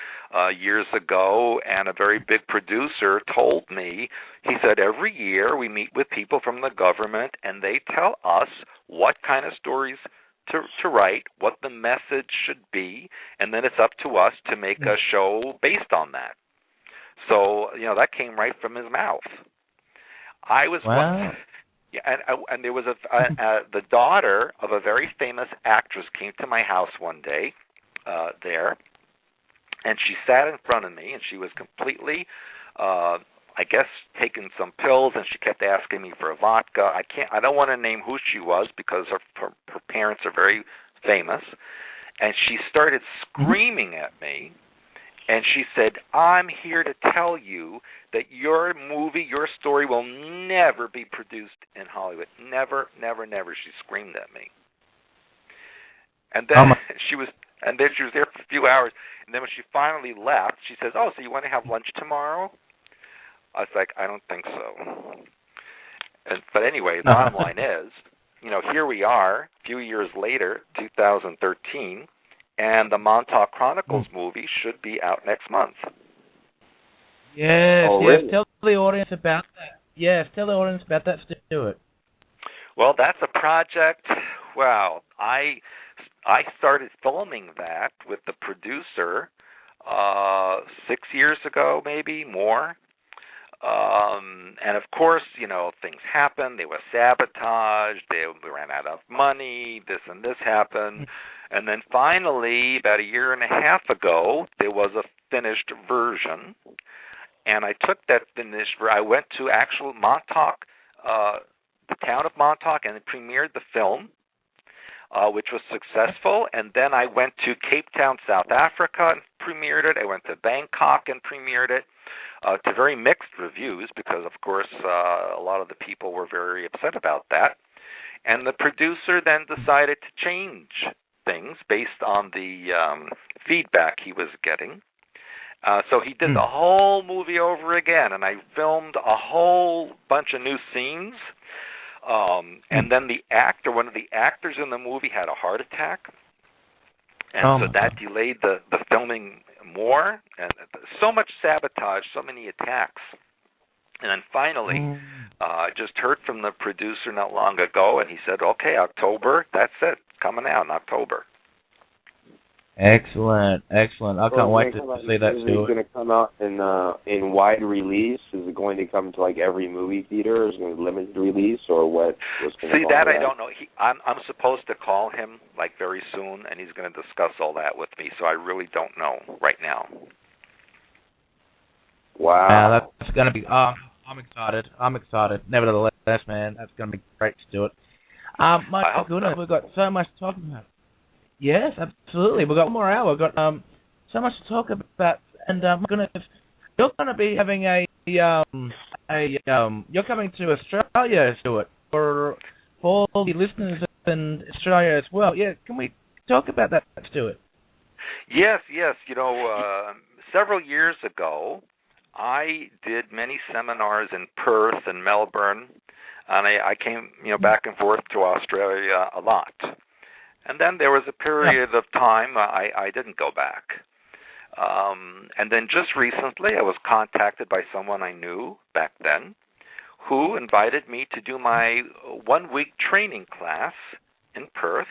Years ago, and a very big producer told me, he said, every year we meet with people from the government, and they tell us what kind of stories to write, what the message should be, and then it's up to us to make a show based on that. So, that came right from his mouth. I was and there was the daughter of a very famous actress came to my house one day there, and she sat in front of me, and she was completely, I guess, taking some pills, and she kept asking me for a vodka. I don't want to name who she was because her parents are very famous, and she started screaming at me. And she said, I'm here to tell you that your movie, your story will never be produced in Hollywood. Never, never, never. She screamed at me. And then she was there for a few hours. And then when she finally left, she says, oh, so you want to have lunch tomorrow? I was like, I don't think so. But anyway, the bottom line is, here we are, a few years later, 2013, and the Montauk Chronicles movie should be out next month. Yes, really? Tell the audience about that. Yes, tell the audience about that, Stewart. Well, that's a project. Wow, I started filming that with the producer 6 years ago, maybe more. And of course, things happened. They were sabotaged. We ran out of money. This and this happened. And then finally, about a year and a half ago, there was a finished version. And I took that I went to actual Montauk, the town of Montauk, and premiered the film, which was successful. And then I went to Cape Town, South Africa, and premiered it. I went to Bangkok and premiered it. To very mixed reviews because, of course, a lot of the people were very upset about that. And the producer then decided to change things based on the feedback he was getting. So he did the whole movie over again, and I filmed a whole bunch of new scenes. And then one of the actors in the movie had a heart attack. And so that delayed the filming more, and so much sabotage, so many attacks. And then finally, I just heard from the producer not long ago, and he said, okay, October, that's it, coming out in October. Excellent. I can't wait to see that, Stewart. Is it going to come out in wide release? Is it going to come to every movie theater? Is it going to be limited release, or what? See, that I don't know. I'm supposed to call him very soon, and he's going to discuss all that with me. So I really don't know right now. Wow, that's going to be. I'm excited. Nevertheless, man, that's going to be great, Stewart. My goodness, we've got so much to talk about. Yes, absolutely. We've got one more hour. We've got so much to talk about, and you're going to be having you're coming to Australia, Stewart, for all the listeners in Australia as well. Yeah, can we talk about that, Stewart? Yes. Several years ago, I did many seminars in Perth and Melbourne, and I came, back and forth to Australia a lot. And then there was a period of time I didn't go back. And then just recently I was contacted by someone I knew back then who invited me to do my 1-week training class in Perth,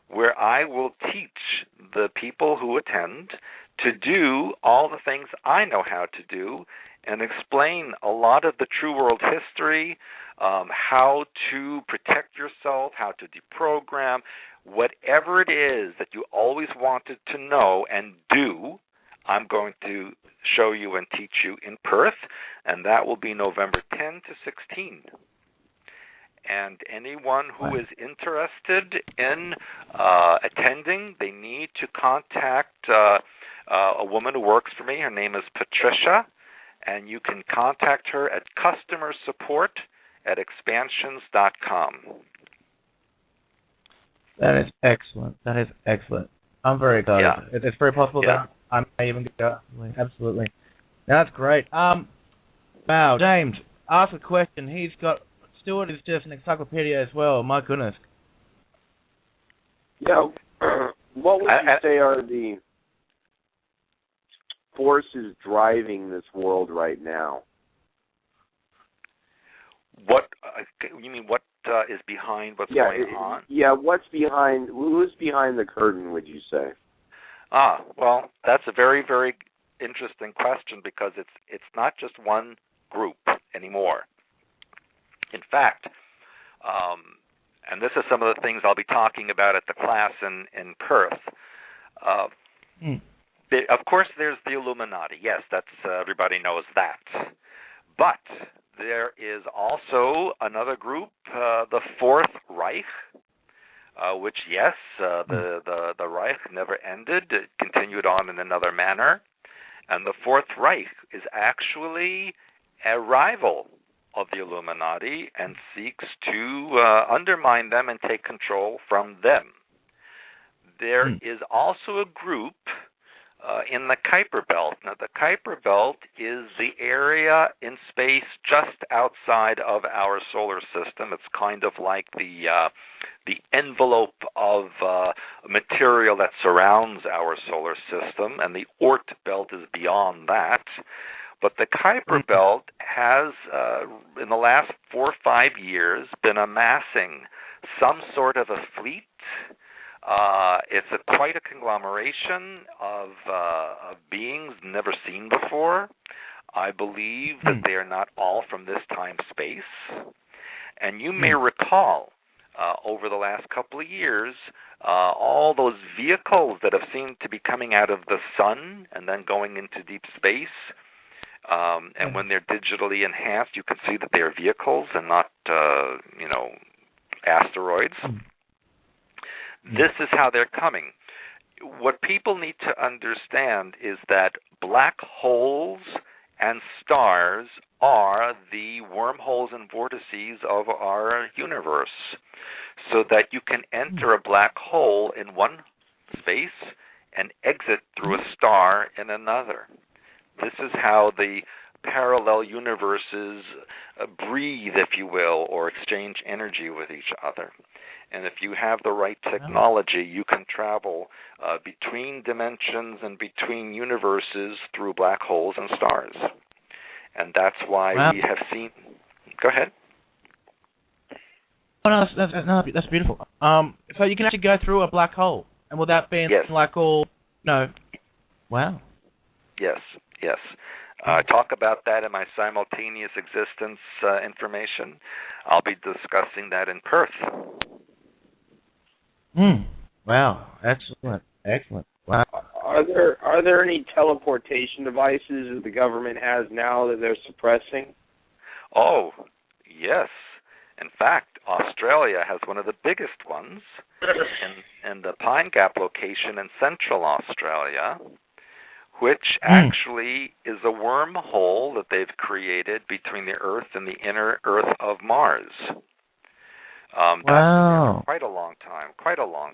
where I will teach the people who attend to do all the things I know how to do and explain a lot of the true world history, how to protect yourself, how to deprogram, whatever it is that you always wanted to know and do. I'm going to show you and teach you in Perth, and that will be November 10 to 16. And anyone who is interested in attending, they need to contact a woman who works for me. Her name is Patricia, and you can contact her at customersupport@expansions.com. That is excellent. That is excellent. I'm very excited. Yeah. It's very possible that I may even go. Absolutely. That's great. Wow, James, ask a question. Stewart is just an encyclopedia as well. My goodness. Yeah. What would you say are the forces driving this world right now? What you mean? What is behind what's going on? Yeah. Who's behind the curtain? Would you say? Well, that's a very, very interesting question because it's not just one group anymore. In fact, and this is some of the things I'll be talking about at the class in Perth. Of course, there's the Illuminati. Yes, that's everybody knows that. But there is also another group, the Fourth Reich, which, yes, the Reich never ended. It continued on in another manner. And the Fourth Reich is actually a rival of the Illuminati and seeks to undermine them and take control from them. There is also a group in the Kuiper Belt. Now, the Kuiper Belt is the area in space just outside of our solar system. It's kind of like the envelope of material that surrounds our solar system, and the Oort Belt is beyond that. But the Kuiper Belt has, in the last 4 or 5 years, been amassing some sort of a fleet. It's quite a conglomeration of beings never seen before. I believe that they are not all from this time space. And you may recall, over the last couple of years, all those vehicles that have seemed to be coming out of the sun and then going into deep space. And when they're digitally enhanced, you can see that they are vehicles and not, asteroids. This is how they're coming. What people need to understand is that black holes and stars are the wormholes and vortices of our universe, so that you can enter a black hole in one space and exit through a star in another. This is how the parallel universes breathe, if you will, or exchange energy with each other. And if you have the right technology, you can travel between dimensions and between universes through black holes and stars. And that's why we have seen... Go ahead. Oh, no, that's beautiful. So you can actually go through a black hole, and will that be like all... No. Wow. Yes. Talk about that in my simultaneous existence information. I'll be discussing that in Perth. Wow. Excellent. Wow. Are there any teleportation devices that the government has now that they're suppressing? Oh, yes. In fact, Australia has one of the biggest ones in the Pine Gap location in central Australia, which actually is a wormhole that they've created between the Earth and the inner Earth of Mars. That's been there for quite a long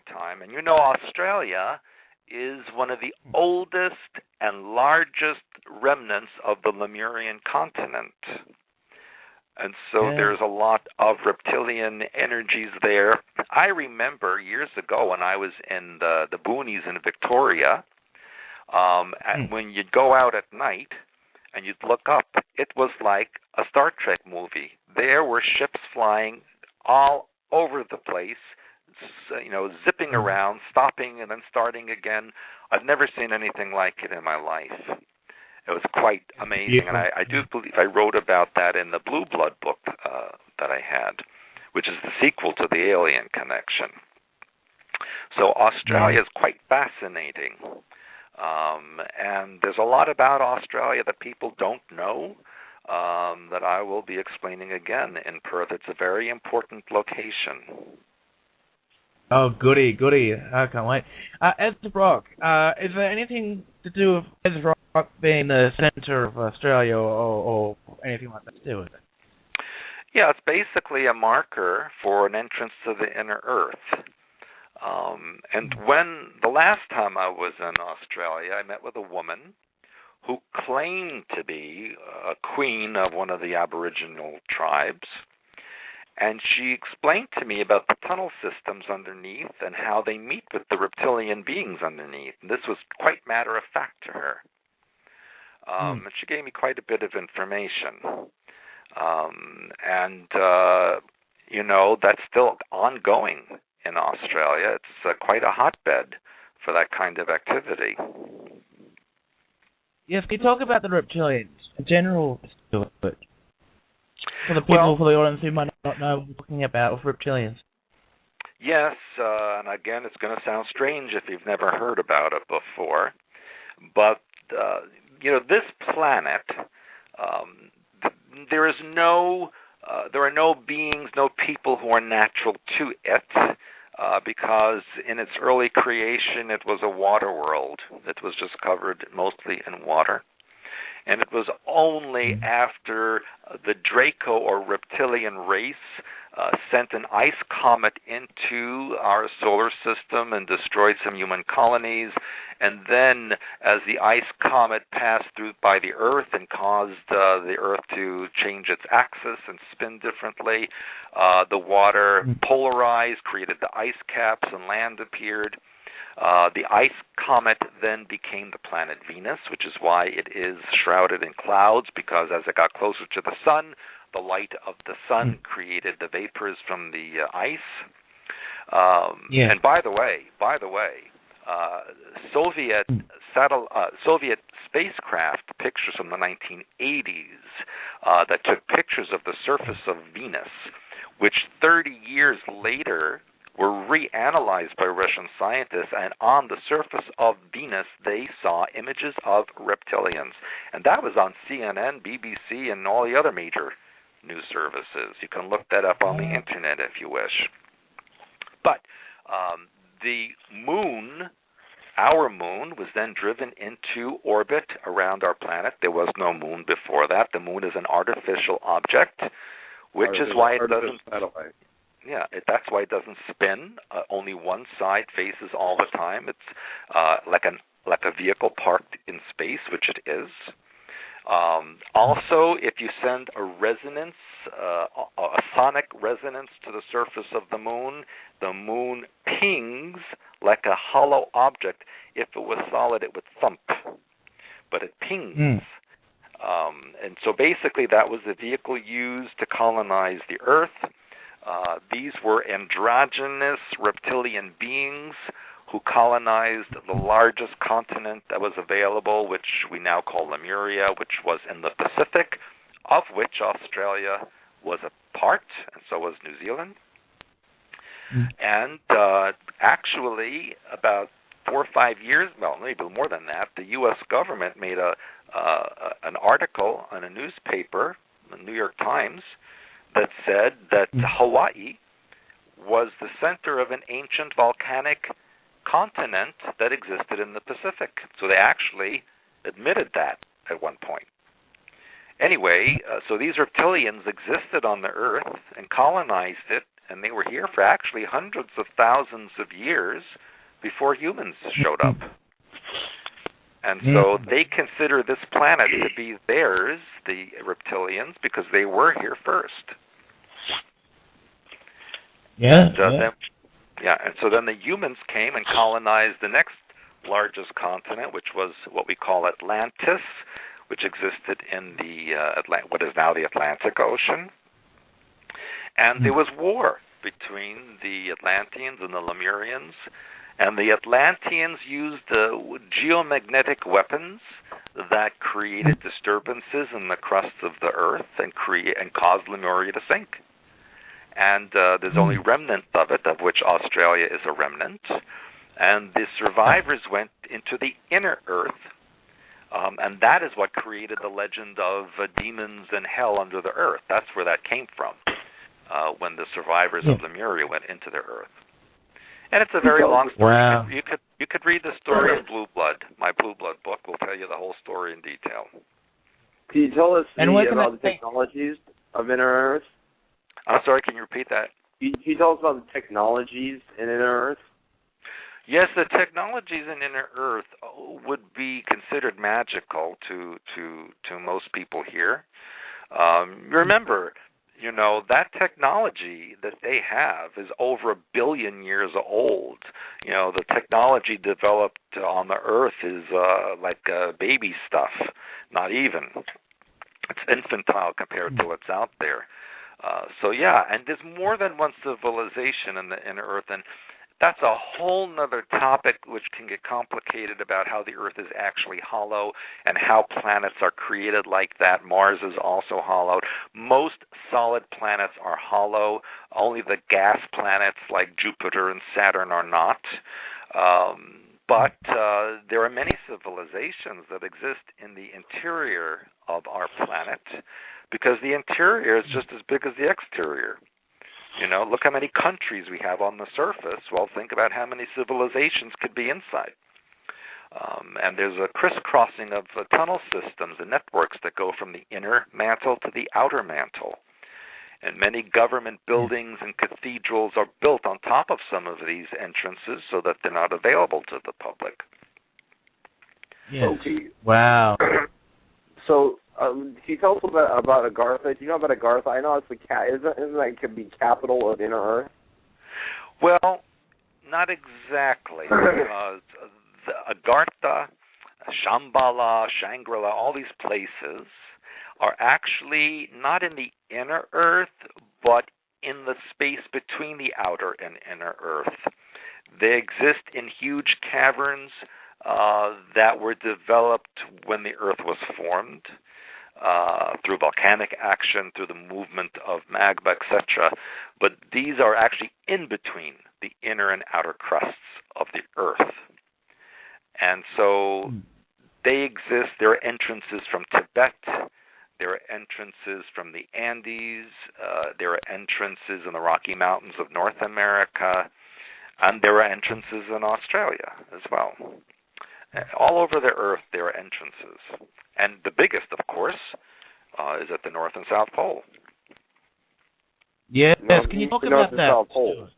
time. And Australia is one of the oldest and largest remnants of the Lemurian continent. And so there's a lot of reptilian energies there. I remember years ago when I was in the boonies in Victoria, and when you'd go out at night and you'd look up, it was like a Star Trek movie. There were ships flying all over the place, zipping around, stopping and then starting again. I've never seen anything like it in my life. It was quite amazing, and I do believe I wrote about that in the Blue Blood book that I had, which is the sequel to the Alien Connection. So Australia is quite fascinating, and there's a lot about Australia that people don't know that I will be explaining again in Perth. It's a very important location. Oh, goody. I can't wait. Rock, is there anything to do with Rock being the center of Australia or anything like that to do with it? Yeah, it's basically a marker for an entrance to the inner Earth. And when the last time I was in Australia, I met with a woman who claimed to be a queen of one of the Aboriginal tribes. And she explained to me about the tunnel systems underneath and how they meet with the reptilian beings underneath. And this was quite matter-of-fact to her. And she gave me quite a bit of information. That's still ongoing in Australia. It's quite a hotbed for that kind of activity. Yes, can you talk about the reptilians in general? For the people, for the audience who might not know what we're talking about with reptilians. Yes, and again, it's going to sound strange if you've never heard about it before. But, this planet, there are no beings, no people who are natural to it, because in its early creation, it was a water world. It was just covered mostly in water. And it was only after the Draco or reptilian race sent an ice comet into our solar system and destroyed some human colonies, and then as the ice comet passed through by the Earth and caused the Earth to change its axis and spin differently, the water polarized, created the ice caps, and land appeared. The ice comet then became the planet Venus, which is why it is shrouded in clouds, because as it got closer to the sun, the light of the sun created the vapors from the ice. And by the way, Soviet spacecraft pictures from the 1980s that took pictures of the surface of Venus, which 30 years later were reanalyzed by Russian scientists, and on the surface of Venus, they saw images of reptilians. And that was on CNN, BBC, and all the other major news services. You can look that up on the internet if you wish. But the moon, our moon, was then driven into orbit around our planet. There was no moon before that. The moon is an artificial object, which is why it doesn't... Satellite. Yeah, that's why it doesn't spin. Only one side faces all the time. It's like a vehicle parked in space, which it is. Also, if you send a resonance, a sonic resonance to the surface of the moon pings like a hollow object. If it was solid, it would thump, but it pings. And so basically that was the vehicle used to colonize the Earth. These were androgynous reptilian beings who colonized the largest continent that was available, which we now call Lemuria, which was in the Pacific, of which Australia was a part, and so was New Zealand. And actually, about 4 or 5 years, well, maybe more than that, the U.S. government made an article on a newspaper, the New York Times, that said that Hawaii was the center of an ancient volcanic continent that existed in the Pacific. So they actually admitted that at one point. Anyway, so these reptilians existed on the Earth and colonized it, and they were here for actually hundreds of thousands of years before humans showed up. And so they consider this planet to be theirs, the reptilians, because they were here first. And so then the humans came and colonized the next largest continent, which was what we call Atlantis, which existed in the what is now the Atlantic Ocean. And there was war between the Atlanteans and the Lemurians. And the Atlanteans used geomagnetic weapons that created disturbances in the crust of the Earth and caused Lemuria to sink. And there's only remnants of it, of which Australia is a remnant. And the survivors went into the inner Earth, and that is what created the legend of demons and hell under the Earth. That's where that came from, when the survivors of Lemuria went into the Earth. And it's a very long story. Wow. You could read the story in Blue Blood. My Blue Blood book will tell you the whole story in detail. Can you tell us about the technologies of inner Earth? I'm sorry, can you repeat that? Can you tell us about the technologies in inner Earth? Yes, the technologies in inner Earth would be considered magical to most people here. Remember, that technology that they have is over 1 billion years old. The technology developed on the Earth is like baby stuff, not even. It's infantile compared to what's out there. And there's more than one civilization in the inner Earth, and that's a whole nother topic which can get complicated about how the Earth is actually hollow and how planets are created like that. Mars is also hollow. Most solid planets are hollow. Only the gas planets like Jupiter and Saturn are not. But there are many civilizations that exist in the interior of our planet, because the interior is just as big as the exterior. Look how many countries we have on the surface. Well, think about how many civilizations could be inside. And there's a crisscrossing of tunnel systems and networks that go from the inner mantle to the outer mantle. And many government buildings and cathedrals are built on top of some of these entrances so that they're not available to the public. Yes. Okay. Wow. So, can you tell us about Agartha? Do you know about Agartha? I know it's isn't that could be capital of inner Earth? Well, not exactly. Agartha, Shambhala, Shangri-La, all these places are actually not in the inner Earth, but in the space between the outer and inner Earth. They exist in huge caverns that were developed when the Earth was formed, through volcanic action, through the movement of magma, etc. But these are actually in between the inner and outer crusts of the Earth. And so they exist. There are entrances from Tibet. There are entrances from the Andes. There are entrances in the Rocky Mountains of North America. And there are entrances in Australia as well. All over the Earth, there are entrances. And the biggest, of course, is at the North and South Pole. Yes, can you talk about that? South Pole.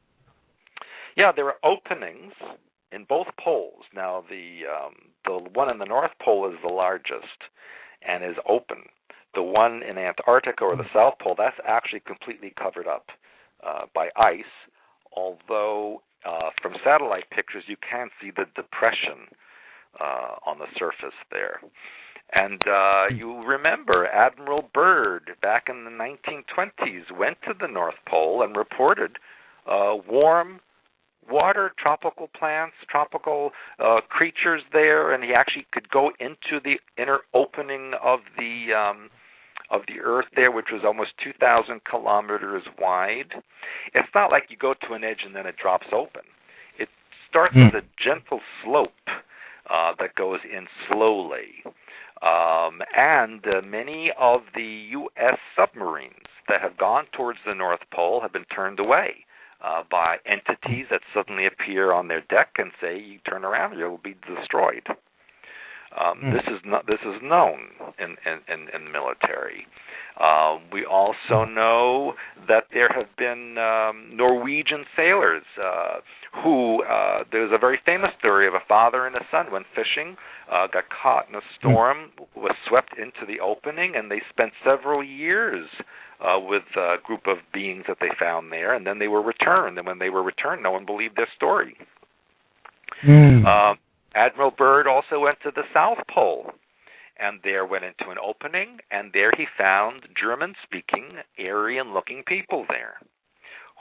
Yeah, there are openings in both poles. Now, the one in the North Pole is the largest and is open. The one in Antarctica or the South Pole, that's actually completely covered up by ice, although from satellite pictures you can see the depression on the surface there. And you remember Admiral Byrd back in the 1920s went to the North Pole and reported warm water, tropical plants, tropical creatures there, and he actually could go into the inner opening of the Earth there, which was almost 2,000 kilometers wide. It's not like you go to an edge and then it drops open. It starts with a gentle slope that goes in slowly. And many of the U.S. submarines that have gone towards the North Pole have been turned away by entities that suddenly appear on their deck and say, you turn around, you'll be destroyed. This is known in the military. We also know that there have been Norwegian sailors who, there's a very famous story of a father and a son went fishing, got caught in a storm, was swept into the opening, and they spent several years with a group of beings that they found there, and then they were returned. And when they were returned, no one believed their story. Admiral Byrd also went to the South Pole, and there went into an opening, and there he found German-speaking, Aryan-looking people there,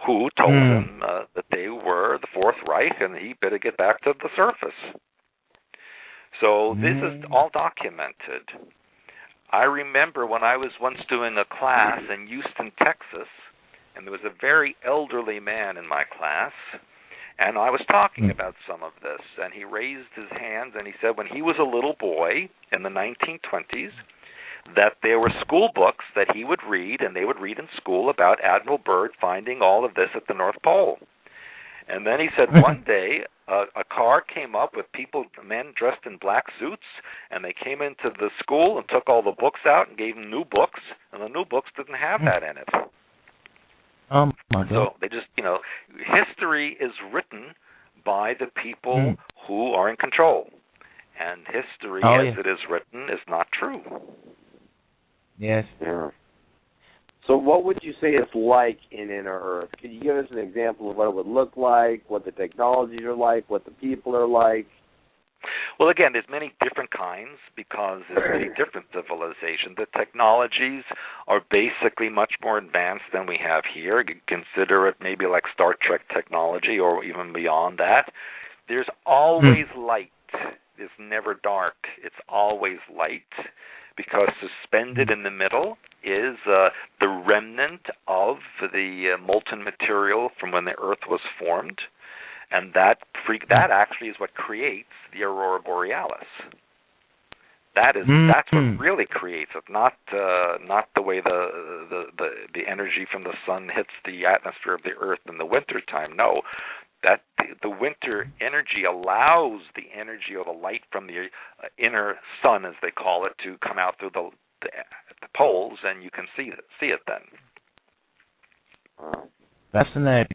who told him that they were the Fourth Reich, and he better get back to the surface. So this is all documented. I remember when I was once doing a class in Houston, Texas, and there was a very elderly man in my class, and I was talking about some of this, and he raised his hands and he said when he was a little boy in the 1920s, that there were school books that he would read, and they would read in school about Admiral Byrd finding all of this at the North Pole. And then he said one day a car came up with men dressed in black suits, and they came into the school and took all the books out and gave them new books, and the new books didn't have that in it. Oh, my God. So they just, history is written by the people who are in control. And history, as it is written, is not true. Yes. Yeah. So what would you say it's like in Inner Earth? Could you give us an example of what it would look like, what the technologies are like, what the people are like? Well, again, there's many different kinds because there's many different civilizations. The technologies are basically much more advanced than we have here. You can consider it maybe like Star Trek technology or even beyond that. There's always light. It's never dark. It's always light because suspended in the middle is the remnant of the molten material from when the Earth was formed. And that actually is what creates the aurora borealis. That's what really creates it, not the way the energy from the sun hits the atmosphere of the Earth in the wintertime. No, that the winter energy allows the energy or the light from the inner sun, as they call it, to come out through the poles, and you can see it then. Fascinating.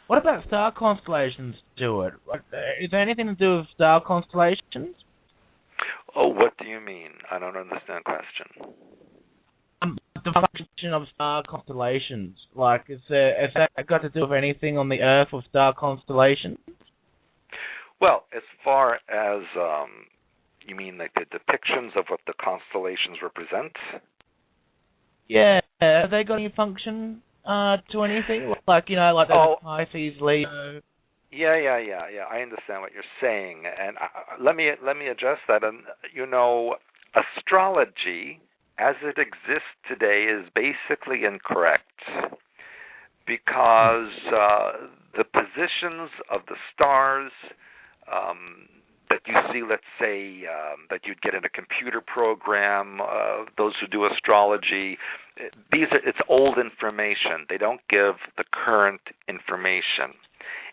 What about star constellations, Stewart? Is there anything to do with star constellations? Oh, what do you mean? I don't understand the question. The function of star constellations. Like, has that got to do with anything on the Earth with star constellations? Well, as far as, you mean like the depictions of what the constellations represent? Yeah, have they got any function to anything? Like, like the Pisces, Leo. Yeah. I understand what you're saying, and let me address that. And astrology, as it exists today, is basically incorrect because the positions of the stars that you see, let's say, that you'd get in a computer program, those who do astrology, it's old information. They don't give the current information.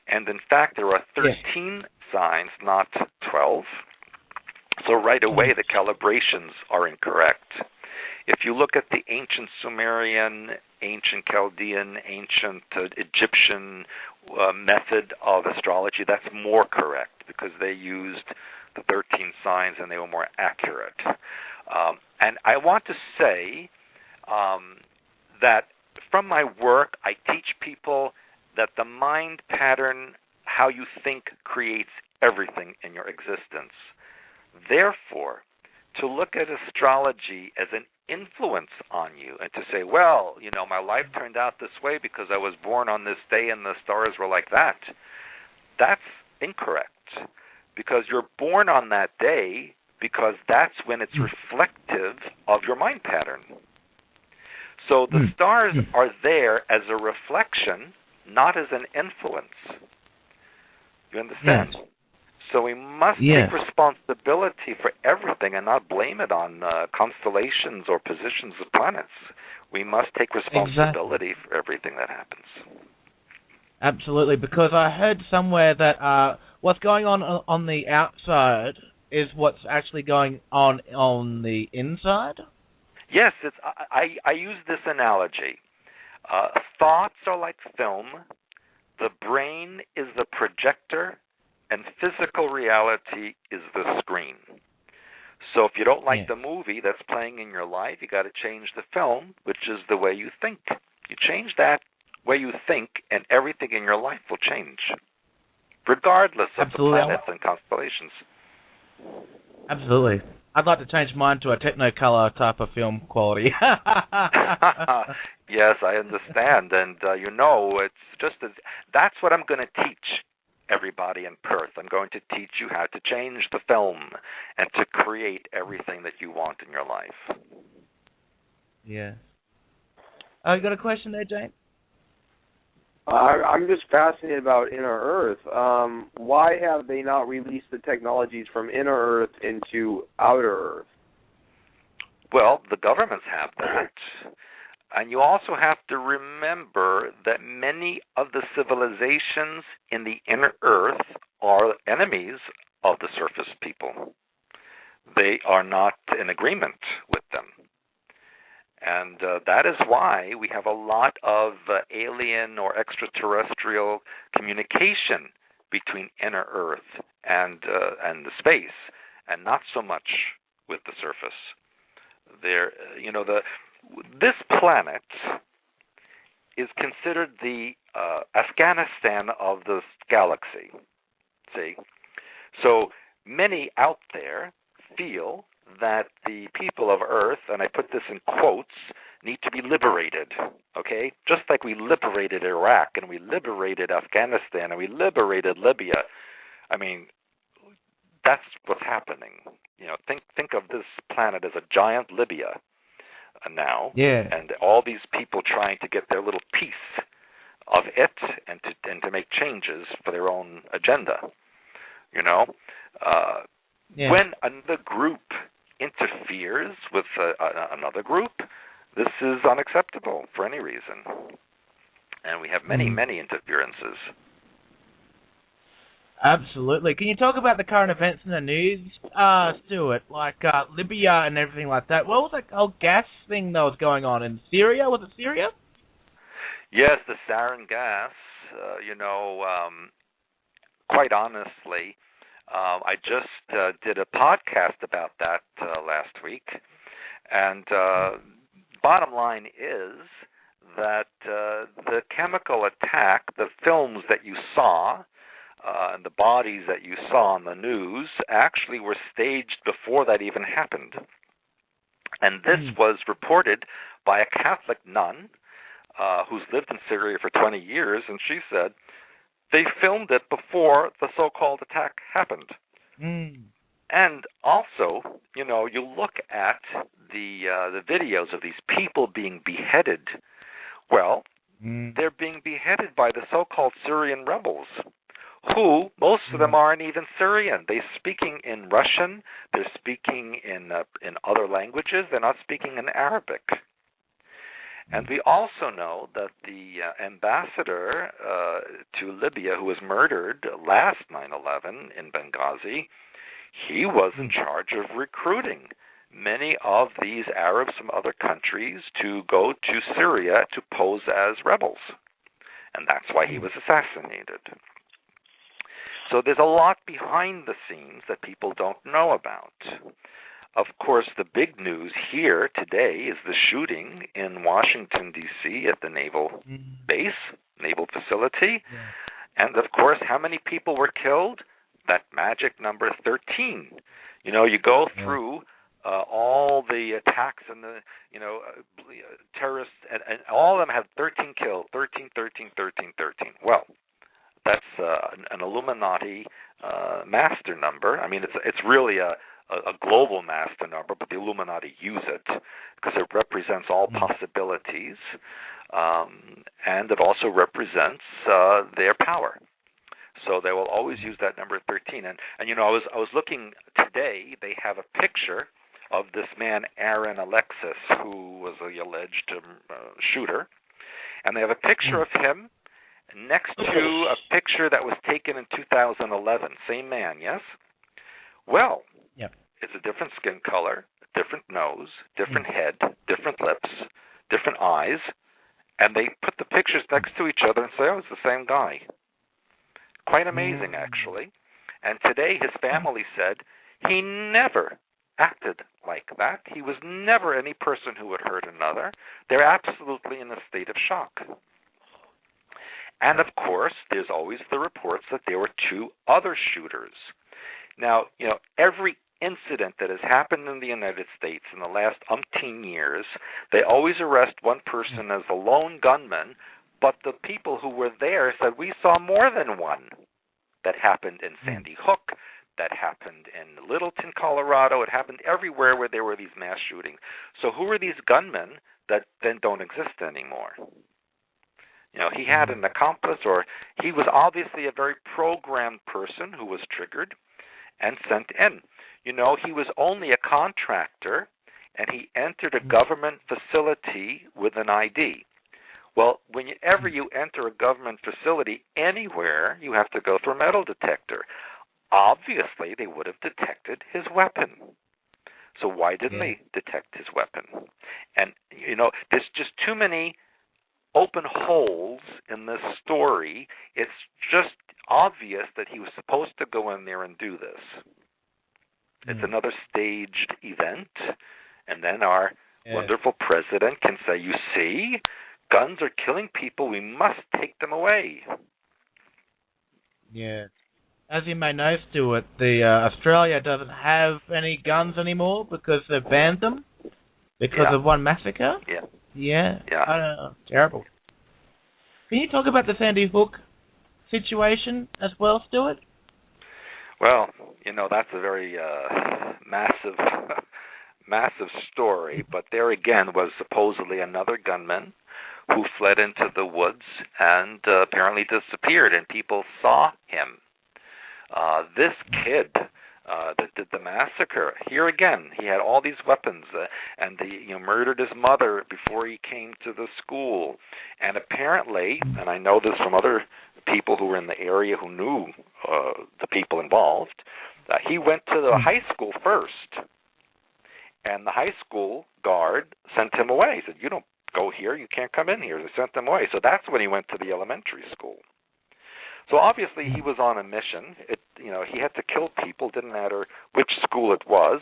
And in fact, there are 13 signs, not 12. So right away, the calibrations are incorrect. If you look at the ancient Sumerian, ancient Chaldean, ancient Egyptian method of astrology, that's more correct because they used the 13 signs and they were more accurate. And I want to say that from my work, I teach people that the mind pattern, how you think, creates everything in your existence. Therefore, to look at astrology as an influence on you and to say, well, my life turned out this way because I was born on this day and the stars were like that, that's incorrect because you're born on that day because that's when it's reflective of your mind pattern. So the stars are there as a reflection, not as an influence. You understand? Yes. So we must take responsibility for everything and not blame it on constellations or positions of planets. We must take responsibility for everything that happens. Absolutely, because I heard somewhere that what's going on the outside is what's actually going on the inside? Yes, I use this analogy. Thoughts are like film. The brain is the projector, and physical reality is the screen. So if you don't like the movie that's playing in your life, you got to change the film, which is the way you think. You change that way you think, and everything in your life will change, regardless of the planets and constellations. Absolutely. I'd like to change mine to a Technicolor type of film quality. Yes, I understand, and it's just that's what I'm going to teach everybody in Perth. I'm going to teach you how to change the film and to create everything that you want in your life. Yeah. You got a question there, Jane? I'm just fascinated about Inner Earth. Why have they not released the technologies from Inner Earth into Outer Earth? Well, the governments have that. And you also have to remember that many of the civilizations in the Inner Earth are enemies of the surface people. They are not in agreement with them. And that is why we have a lot of alien or extraterrestrial communication between Inner Earth and the space, and not so much with the surface. This planet is considered the Afghanistan of the galaxy. See, so many out there feel that the people of Earth, and I put this in quotes, need to be liberated, okay? Just like we liberated Iraq, and we liberated Afghanistan, and we liberated Libya. I mean, that's what's happening. Think of this planet as a giant Libya now, and all these people trying to get their little piece of it and to make changes for their own agenda, When another group interferes with another group, this is unacceptable for any reason. And we have many, many interferences. Absolutely. Can you talk about the current events in the news, Stewart, like Libya and everything like that? What was that whole gas thing that was going on in Syria? Was it Syria? Yes, the sarin gas, quite honestly, I just did a podcast about that last week, and bottom line is that the chemical attack, the films that you saw, and the bodies that you saw on the news actually were staged before that even happened. And this was reported by a Catholic nun who's lived in Syria for 20 years, and she said, they filmed it before the so-called attack happened. And also, you look at the videos of these people being beheaded. Well, they're being beheaded by the so-called Syrian rebels, who, most of them aren't even Syrian. They're speaking in Russian, they're speaking in other languages, they're not speaking in Arabic. And we also know that the ambassador to Libya, who was murdered last 9/11 in Benghazi, he was in charge of recruiting many of these Arabs from other countries to go to Syria to pose as rebels. And that's why he was assassinated. So there's a lot behind the scenes that people don't know about. Of course, the big news here today is the shooting in Washington, D.C. at the naval base, naval facility. And, of course, how many people were killed? That magic number 13. You go through all the attacks and the, terrorists, and all of them have 13 killed, 13, 13, 13, 13. Well, that's an Illuminati master number. I mean, it's really a global master number, but the Illuminati use it because it represents all possibilities, and it also represents their power. So they will always use that number 13. And I was looking today. They have a picture of this man Aaron Alexis, who was the alleged shooter, and they have a picture of him next to a picture that was taken in 2011. Same man, yes? Well, it's a different skin color, different nose, different head, different lips, different eyes, and they put the pictures next to each other and say, oh, it's the same guy. Quite amazing, actually. And today his family said he never acted like that. He was never any person who would hurt another. They're absolutely in a state of shock. And, of course, there's always the reports that there were 2 other shooters. Now, every incident that has happened in the United States in the last umpteen years, they always arrest one person as a lone gunman, but the people who were there said, we saw more than one. That happened in Sandy Hook, that happened in Littleton, Colorado, it happened everywhere where there were these mass shootings. So who are these gunmen that then don't exist anymore? He had an accomplice, or he was obviously a very programmed person who was triggered and sent in. He was only a contractor, and he entered a government facility with an ID. Well, whenever you enter a government facility anywhere, you have to go through a metal detector. Obviously, they would have detected his weapon. So why didn't they detect his weapon? And, there's just too many open holes in this story. It's just obvious that he was supposed to go in there and do this. It's another staged event, and then our wonderful president can say, you see, guns are killing people, we must take them away. Yeah. As you may know, Stewart, Australia doesn't have any guns anymore because they've banned them because of one massacre. Yeah. I don't know. Terrible. Can you talk about the Sandy Hook situation as well, Stewart? Well, that's a very massive story, but there again was supposedly another gunman who fled into the woods and apparently disappeared, and people saw him. This kid that did the massacre, here again, he had all these weapons, and he murdered his mother before he came to the school. And apparently, and I know this from other people who were in the area who knew the people involved, he went to the high school first, and the high school guard sent him away. He said, you don't go here, you can't come in here. They sent him away. So that's when he went to the elementary school. So obviously he was on a mission. He had to kill people, didn't matter which school it was.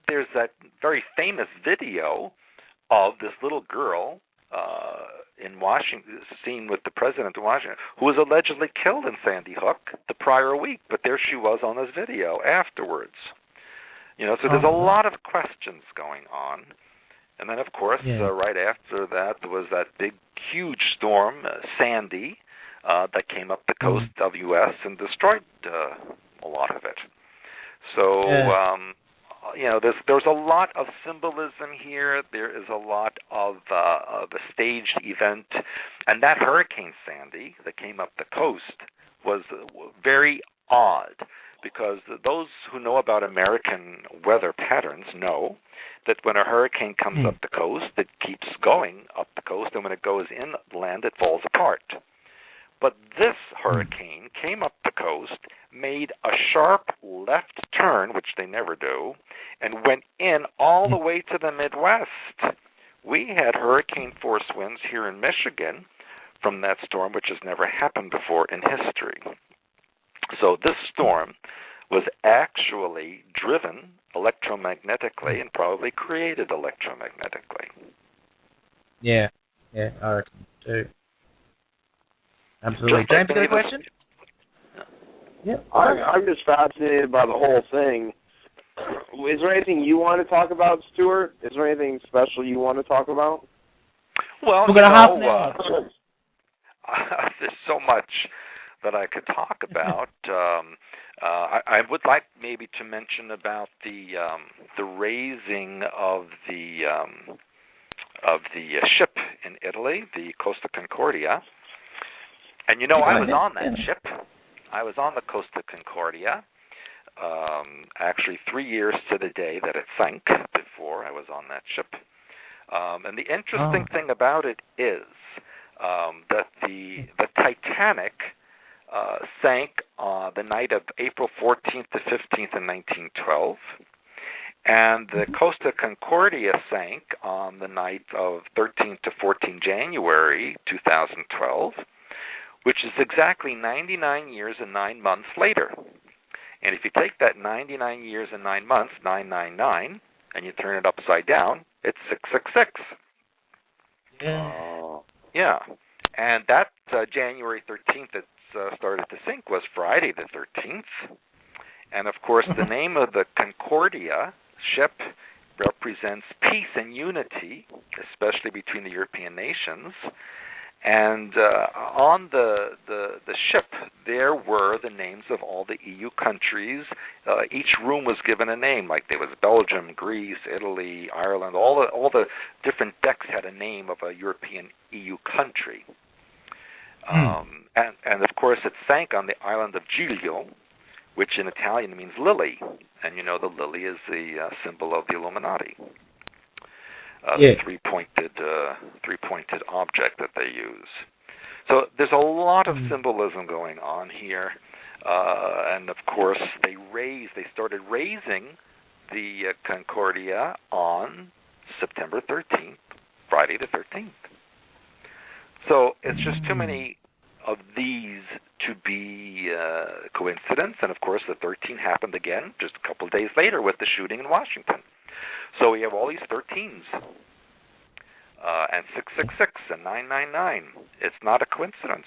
There's that very famous video of this little girl in Washington, seen with the president of Washington, who was allegedly killed in Sandy Hook the prior week, but there she was on this video afterwards. So there's a lot of questions going on. And then, of course, right after that was that big, huge storm, Sandy, that came up the coast of U.S. and destroyed a lot of it. So, there's a lot of symbolism here. There is a lot of a staged event. And that Hurricane Sandy that came up the coast was very odd, because those who know about American weather patterns know that when a hurricane comes up the coast, it keeps going up the coast, and when it goes inland, it falls apart. But this hurricane came up the coast, made a sharp left turn, which they never do, and went in all the way to the Midwest. We had hurricane force winds here in Michigan from that storm, which has never happened before in history. So this storm was actually driven electromagnetically and probably created electromagnetically. Yeah, I reckon too. Absolutely. James, got a question? Yeah. I'm just fascinated by the whole thing. Is there anything you want to talk about, Stewart? Is there anything special you want to talk about? Well, we're going to half an hour. There's so much that I could talk about. I would like maybe to mention about the raising of the ship in Italy, the Costa Concordia. And I was on that ship. I was on the Costa Concordia. Actually, 3 years to the day that it sank before I was on that ship. And the interesting thing about it is that the Titanic sank the night of April 14th to 15th in 1912. And the Costa Concordia sank on the night of 13 to 14 January 2012, which is exactly 99 years and 9 months later. And if you take that 99 years and 9 months, 999, and you turn it upside down, it's 666. Yeah. Yeah. And that January 13th that started to sink was Friday the 13th. And, of course, the name of the Concordia ship represents peace and unity, especially between the European nations. And on the ship, there were the names of all the EU countries. Each room was given a name, like there was Belgium, Greece, Italy, Ireland. All the different decks had a name of a European EU country. And of course, it sank on the island of Giglio, which in Italian means lily. And you know the lily is the symbol of the Illuminati. The three-pointed object that they use. So there's a lot of symbolism going on here. And of course, they started raising the Concordia on September 13th, Friday the 13th. So it's just too many of these to be coincidence. And of course, the 13 happened again just a couple of days later with the shooting in Washington. So we have all these 13s, and 666 and 999. It's not a coincidence.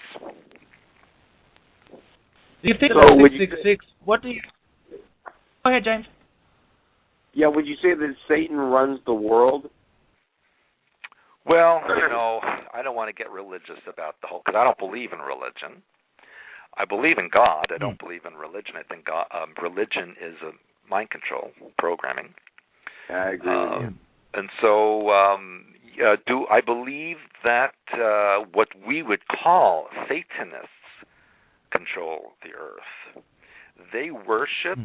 Do you think so 666? What do you? Go ahead, James. Yeah, would you say that Satan runs the world? Well, you know, I don't want to get religious about the whole, because I don't believe in religion. I believe in God. I don't believe in religion. I think religion is a mind control programming. I agree with you. And so do I believe that what we would call Satanists control the earth? They worship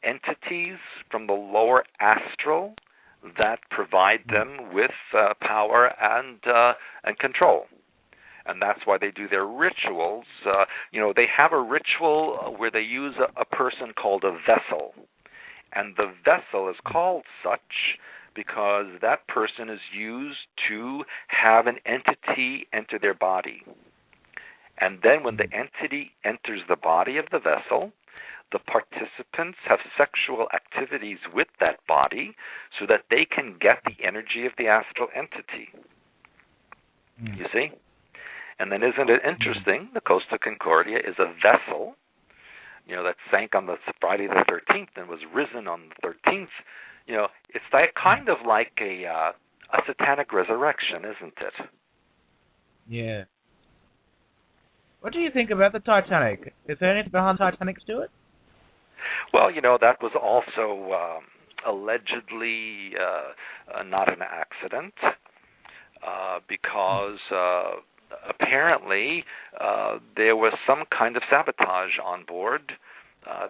entities from the lower astral that provide them with power and control. And that's why they do their rituals. They have a ritual where they use a person called a vessel. And the vessel is called such because that person is used to have an entity enter their body. And then when the entity enters the body of the vessel, the participants have sexual activities with that body so that they can get the energy of the astral entity. You see? And then isn't it interesting? The Costa Concordia is a vessel, that sank on the Friday the 13th and was risen on the 13th. It's kind of like a satanic resurrection, isn't it? Yeah. What do you think about the Titanic? Is there anything behind the Titanic, Stewart? Well, that was also allegedly not an accident because apparently there was some kind of sabotage on board.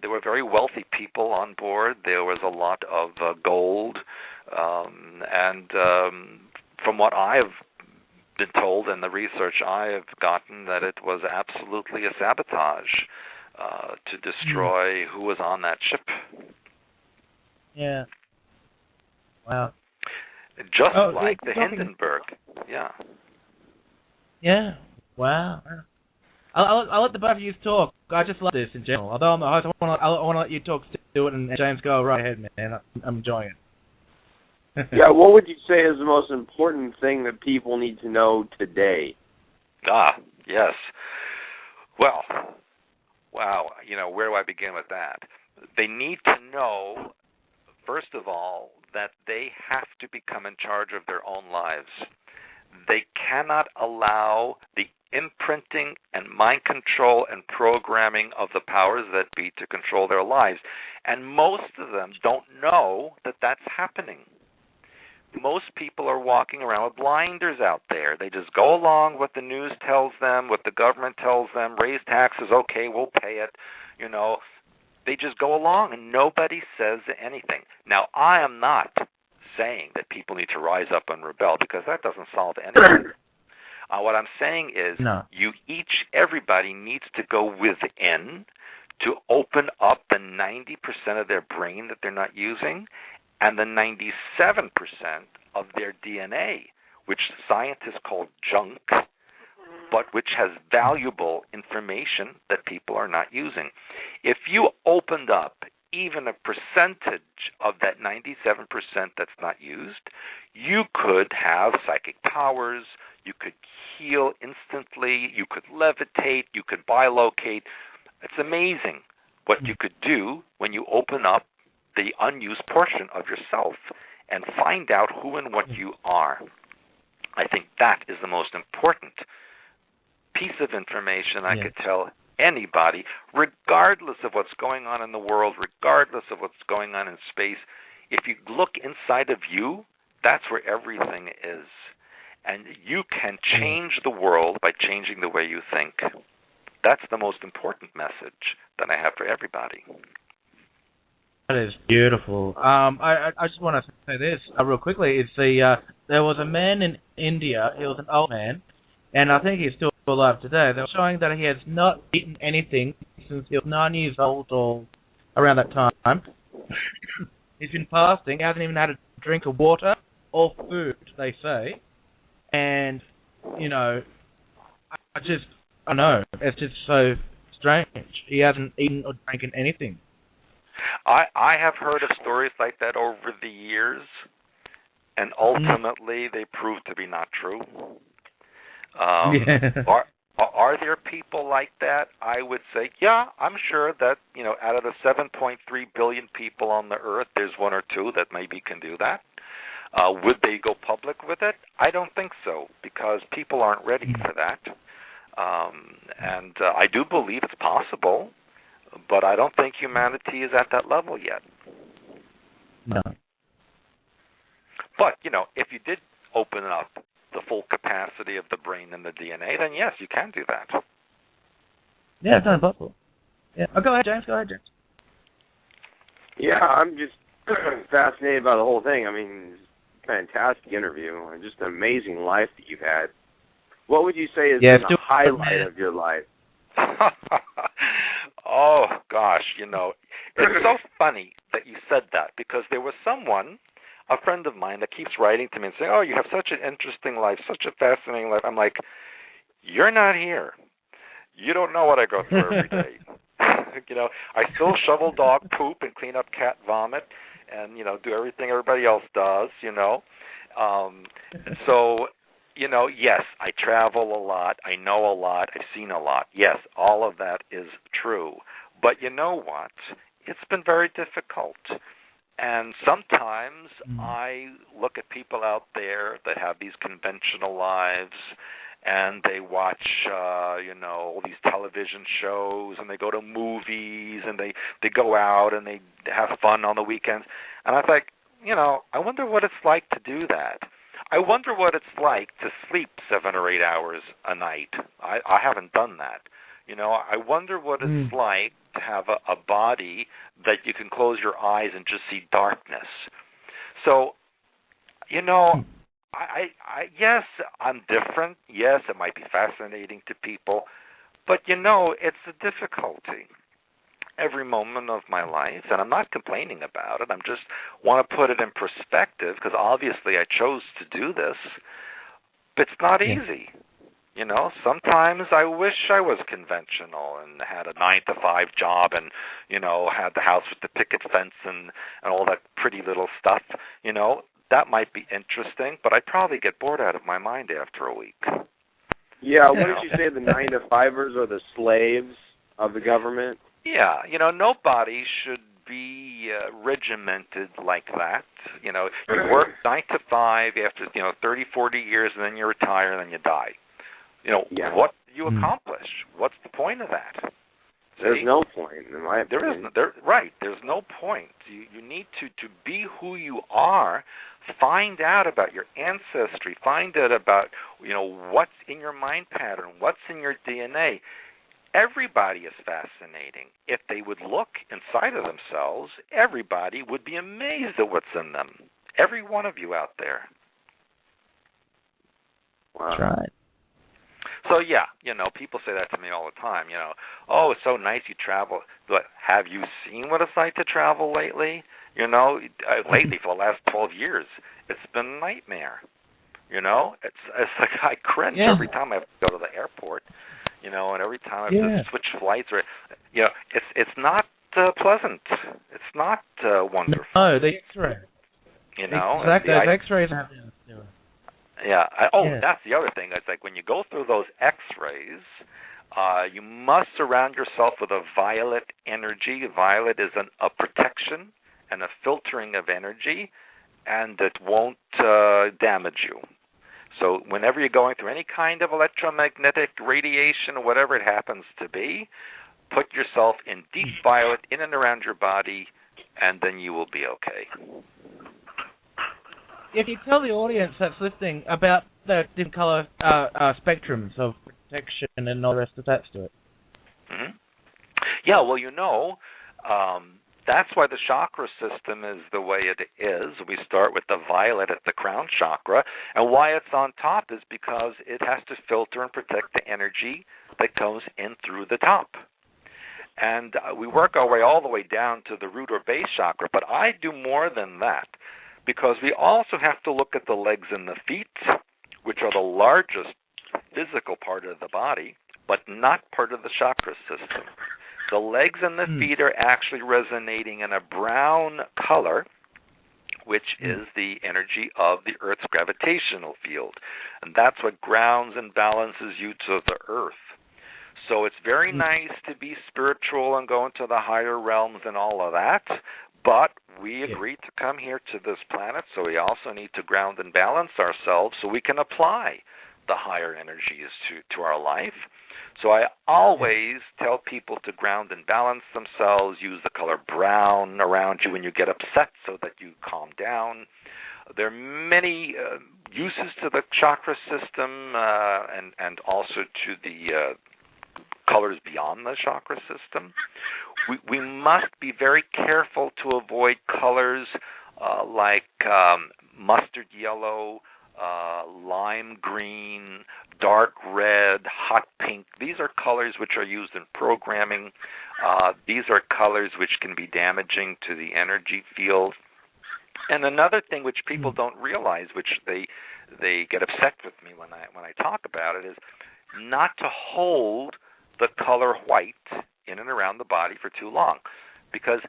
There were very wealthy people on board. There was a lot of gold. And from what I've been told and the research I have gotten, that it was absolutely a sabotage to destroy who was on that ship. Yeah. Wow. Just like the Hindenburg. Yeah. Yeah. Wow. I'll let the both of you talk. I just love this in general. Although I want to let you talk, Stewart, and James go right ahead, man. I'm enjoying it. Yeah, what would you say is the most important thing that people need to know today? Yes. Well, wow, where do I begin with that? They need to know, first of all, that they have to become in charge of their own lives. They cannot allow the imprinting and mind control and programming of the powers that be to control their lives. And most of them don't know that that's happening. Most people are walking around with blinders out there. They just go along what the news tells them, what the government tells them, raise taxes, okay, we'll pay it, They just go along and nobody says anything. Now, I am not saying that people need to rise up and rebel because that doesn't solve anything. What I'm saying is everybody needs to go within to open up the 90% of their brain that they're not using and the 97% of their DNA, which scientists call junk, but which has valuable information that people are not using. If you opened up even a percentage of that 97% that's not used, you could have psychic powers, you could heal instantly, you could levitate, you could bilocate. It's amazing what you could do when you open up the unused portion of yourself and find out who and what you are. I think that is the most important piece of information I could tell anybody, regardless of what's going on in the world, regardless of what's going on in space. If you look inside of you, that's where everything is. And you can change the world by changing the way you think. That's the most important message that I have for everybody. That is beautiful. I just want to say this real quickly. It's there was a man in India. He was an old man, and I think he's still alive today. They were showing that he has not eaten anything since he was 9 years old or around that time. He's been fasting. He hasn't even had a drink of water or food, they say. And, you know, I don't know. It's just so strange. He hasn't eaten or drinking anything. I have heard of stories like that over the years, and ultimately they prove to be not true. Are there people like that? I would say, yeah, I'm sure that, you know, out of the 7.3 billion people on the earth, there's one or two that maybe can do that. Would they go public with it? I don't think so, because people aren't ready for that. And I do believe it's possible, but I don't think humanity is at that level yet. No. But, you know, if you did open up the full capacity of the brain and the DNA, then yes, you can do that. Yeah, it's not impossible. Yeah. Oh, go ahead, James. Yeah, I'm just fascinated by the whole thing. I mean, fantastic interview and just an amazing life that you've had. What would you say is the highlight of your life? Oh, gosh, you know, it's so funny that you said that, because there was someone, a friend of mine, that keeps writing to me and saying, oh, you have such an interesting life, such a fascinating life. I'm like, you're not here. You don't know what I go through every day. You know, I still shovel dog poop and clean up cat vomit and, you know, do everything everybody else does, you know. So, you know, yes, I travel a lot. I know a lot. I've seen a lot. Yes, all of that is true. But you know what? It's been very difficult. And sometimes I look at people out there that have these conventional lives, and they watch, you know, all these television shows, and they go to movies, and they go out, and they have fun on the weekends. And I think, you know, I wonder what it's like to do that. I wonder what it's like to sleep 7 or 8 hours a night. I haven't done that. You know, I wonder what it's like to have a body that you can close your eyes and just see darkness. So, you know, yes, I'm different. Yes, it might be fascinating to people. But, you know, it's a difficulty every moment of my life, and I'm not complaining about it. I just want to put it in perspective, because obviously I chose to do this. But it's not easy. You know, sometimes I wish I was conventional and had a 9-to-5 job and, you know, had the house with the picket fence and all that pretty little stuff. You know, that might be interesting, but I'd probably get bored out of my mind after a week. Yeah, what did you say, the 9-to-5ers are the slaves of the government? Yeah, you know, nobody should be regimented like that. You know, you work 9 to 5 after, you know, 30, 40 years, and then you retire, and then you die. You know, what do you accomplish? What's the point of that? There's no point, in my opinion. There's no point. You need to be who you are, find out about your ancestry, find out about, you know, what's in your mind pattern, what's in your DNA. Everybody is fascinating. If they would look inside of themselves, everybody would be amazed at what's in them. Every one of you out there. Wow. That's right. So yeah, people say that to me all the time. Oh, it's so nice you travel, but have you seen what it's like to travel lately? Lately for the last 12 years, it's been a nightmare. It's like I cringe every time I have to go to the airport. And every time I have to switch flights, or it's not pleasant. It's not wonderful. No, the X-ray. Exactly, those X-rays. Yeah. That's the other thing. It's like when you go through those X-rays, you must surround yourself with a violet energy. Violet is a protection and a filtering of energy, and it won't damage you. So whenever you're going through any kind of electromagnetic radiation, whatever it happens to be, put yourself in deep violet in and around your body, and then you will be okay. If you tell the audience that's listening about the different color spectrums of protection and all the rest of that stuff. Mm-hmm. Yeah, well, that's why the chakra system is the way it is. We start with the violet at the crown chakra, and why it's on top is because it has to filter and protect the energy that comes in through the top. And we work our way all the way down to the root or base chakra, but I do more than that, because we also have to look at the legs and the feet, which are the largest physical part of the body, but not part of the chakra system. The legs and the feet are actually resonating in a brown color, which is the energy of the Earth's gravitational field. And that's what grounds and balances you to the Earth. So it's very nice to be spiritual and go into the higher realms and all of that, but we agreed to come here to this planet, so we also need to ground and balance ourselves so we can apply the higher energies to our life. So I always tell people to ground and balance themselves, use the color brown around you when you get upset so that you calm down. There are many uses to the chakra system and also to the colors beyond the chakra system. We must be very careful to avoid colors like mustard yellow, lime green, dark red, hot pink. These are colors which are used in programming. These are colors which can be damaging to the energy field. And another thing which people don't realize, which they get upset with me when I talk about it, is not to hold the color white in and around the body for too long. Because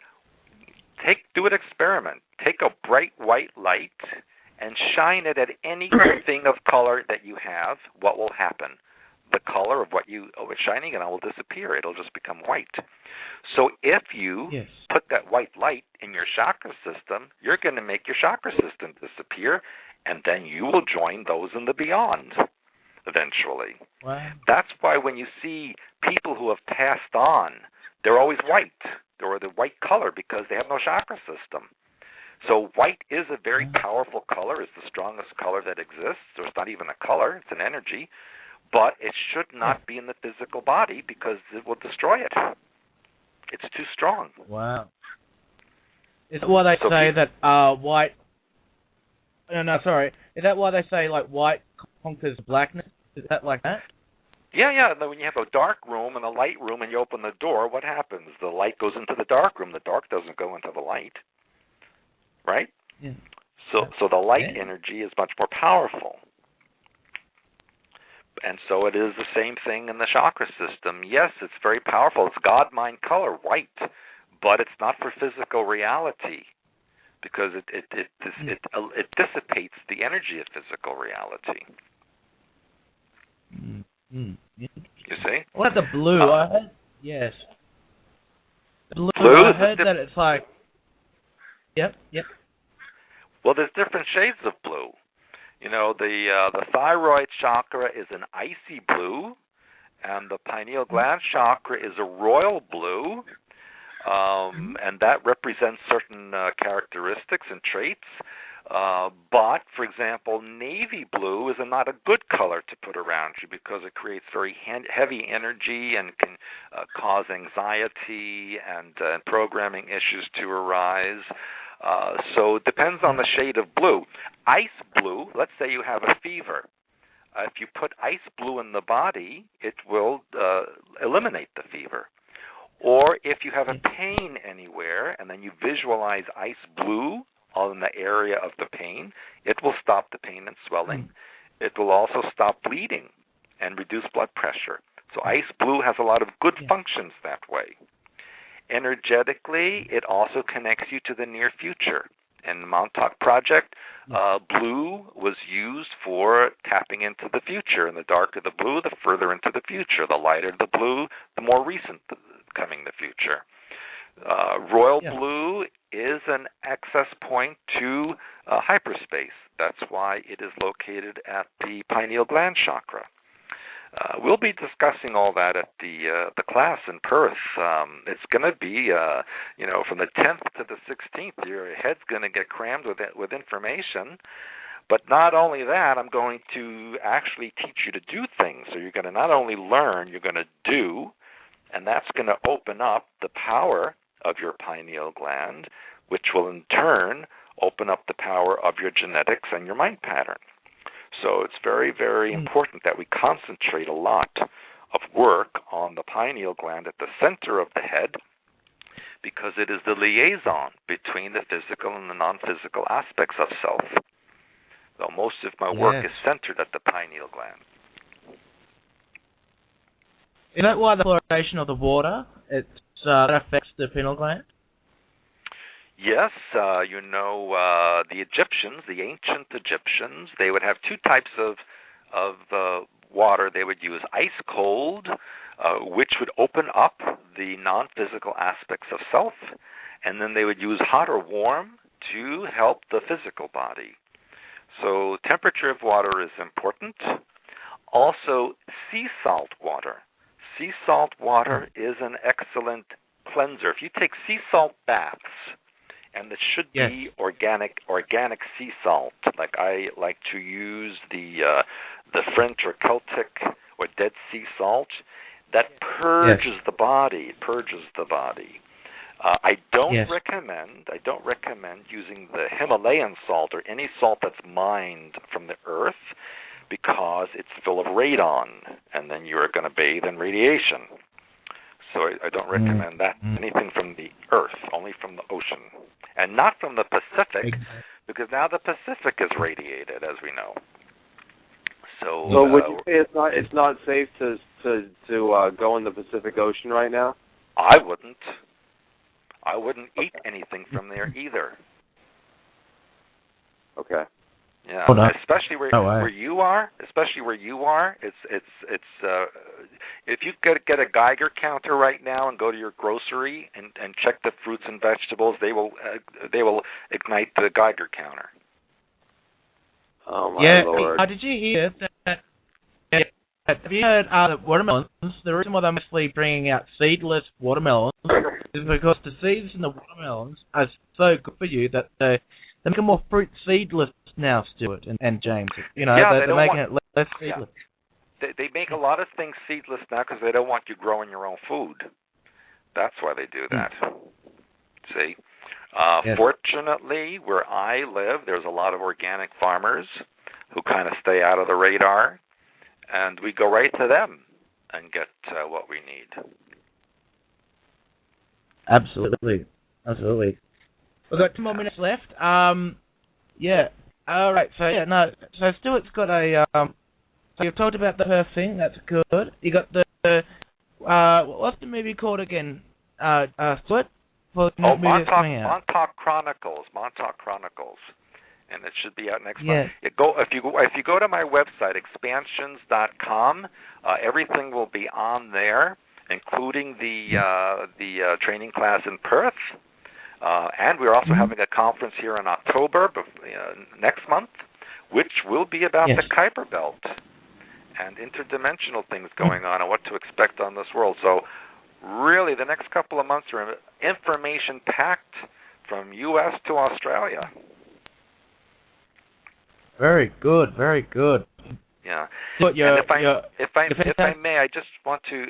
do an experiment. Take a bright white light and shine it at anything of color that you have. What will happen? The color of what it's shining on will disappear. It'll just become white. So if you put that white light in your chakra system, you're going to make your chakra system disappear, and then you will join those in the beyond eventually. Wow. That's why when you see people who have passed on, they're always white. They're the white color because they have no chakra system. So white is a very powerful color. It's the strongest color that exists. So it's not even a color. It's an energy. But it should not be in the physical body because it will destroy it. It's too strong. Wow. Is that why they say that white... No, sorry. Is that why they say, like, white conquers blackness? Is that like that? Yeah. When you have a dark room and a light room and you open the door, what happens? The light goes into the dark room. The dark doesn't go into the light. Right? Yeah. So the light energy is much more powerful. And so it is the same thing in the chakra system. Yes, it's very powerful. It's God-mind color, white, but it's not for physical reality because it dissipates the energy of physical reality. You see? What about the blue? I heard, yes. The blue I heard that it's like... Yep. Well, there's different shades of blue. The thyroid chakra is an icy blue, and the pineal gland chakra is a royal blue, and that represents certain characteristics and traits. But, for example, navy blue is not a good color to put around you because it creates very heavy energy and can cause anxiety and programming issues to arise. So it depends on the shade of blue. Ice blue, let's say you have a fever. if you put ice blue in the body, it will eliminate the fever. Or if you have a pain anywhere and then you visualize ice blue on the area of the pain, it will stop the pain and swelling. It will also stop bleeding and reduce blood pressure. So ice blue has a lot of good functions that way. Energetically, it also connects you to the near future. In the Montauk Project, blue was used for tapping into the future. And the darker the blue, the further into the future. The lighter the blue, the more recent coming the future. Royal blue is an access point to hyperspace. That's why it is located at the pineal gland chakra. We'll be discussing all that at the class in Perth. It's going to be, from the 10th to the 16th. Your head's going to get crammed with information. But not only that, I'm going to actually teach you to do things. So you're going to not only learn, you're going to do, and that's going to open up the power of your pineal gland, which will in turn open up the power of your genetics and your mind pattern. So it's very, very important that we concentrate a lot of work on the pineal gland at the center of the head, because it is the liaison between the physical and the non-physical aspects of self. So most of my work is centered at the pineal gland. Is that why the fluoridation of the water that affects the pineal gland? Yes, the Egyptians, the ancient Egyptians, they would have two types of water. They would use ice cold, which would open up the non-physical aspects of self, and then they would use hot or warm to help the physical body. So temperature of water is important. Also, sea salt water. Sea salt water is an excellent cleanser. If you take sea salt baths, and it should be organic sea salt. Like I like to use the French or Celtic or Dead Sea salt. That purges the body. I don't recommend using the Himalayan salt or any salt that's mined from the earth, because it's full of radon, and then you're going to bathe in radiation. So I don't recommend that. Anything from the earth, only from the ocean. And not from the Pacific, because now the Pacific is radiated, as we know. So would you say it's not safe to go in the Pacific Ocean right now? I wouldn't eat anything from there either. Okay. Yeah, especially where you are. It's if you get a Geiger counter right now and go to your grocery and check the fruits and vegetables, they will ignite the Geiger counter. Oh my Lord! Did you hear that? Have you heard that watermelons? The reason why they're mostly bringing out seedless watermelons is because the seeds in the watermelons are so good for you that they make them more fruit seedless now, Stewart and James. They're making it less seedless. They make a lot of things seedless now because they don't want you growing your own food. That's why they do that. See? Fortunately, where I live, there's a lot of organic farmers who kind of stay out of the radar, and we go right to them and get what we need. Absolutely. We've got 2 more minutes left. All right. So Stewart's got a. So you've talked about the Perth thing. That's good. You got the. What's the movie called again? Stewart. Montauk Chronicles. And it should be out next month. If you go to my website, expansions.com, everything will be on there, including the training class in Perth. And we're also having a conference here in October, next month, which will be about the Kuiper Belt and interdimensional things going on and what to expect on this world. So really, the next couple of months are information-packed from U.S. to Australia. Very good. Yeah. But if I may, I just want to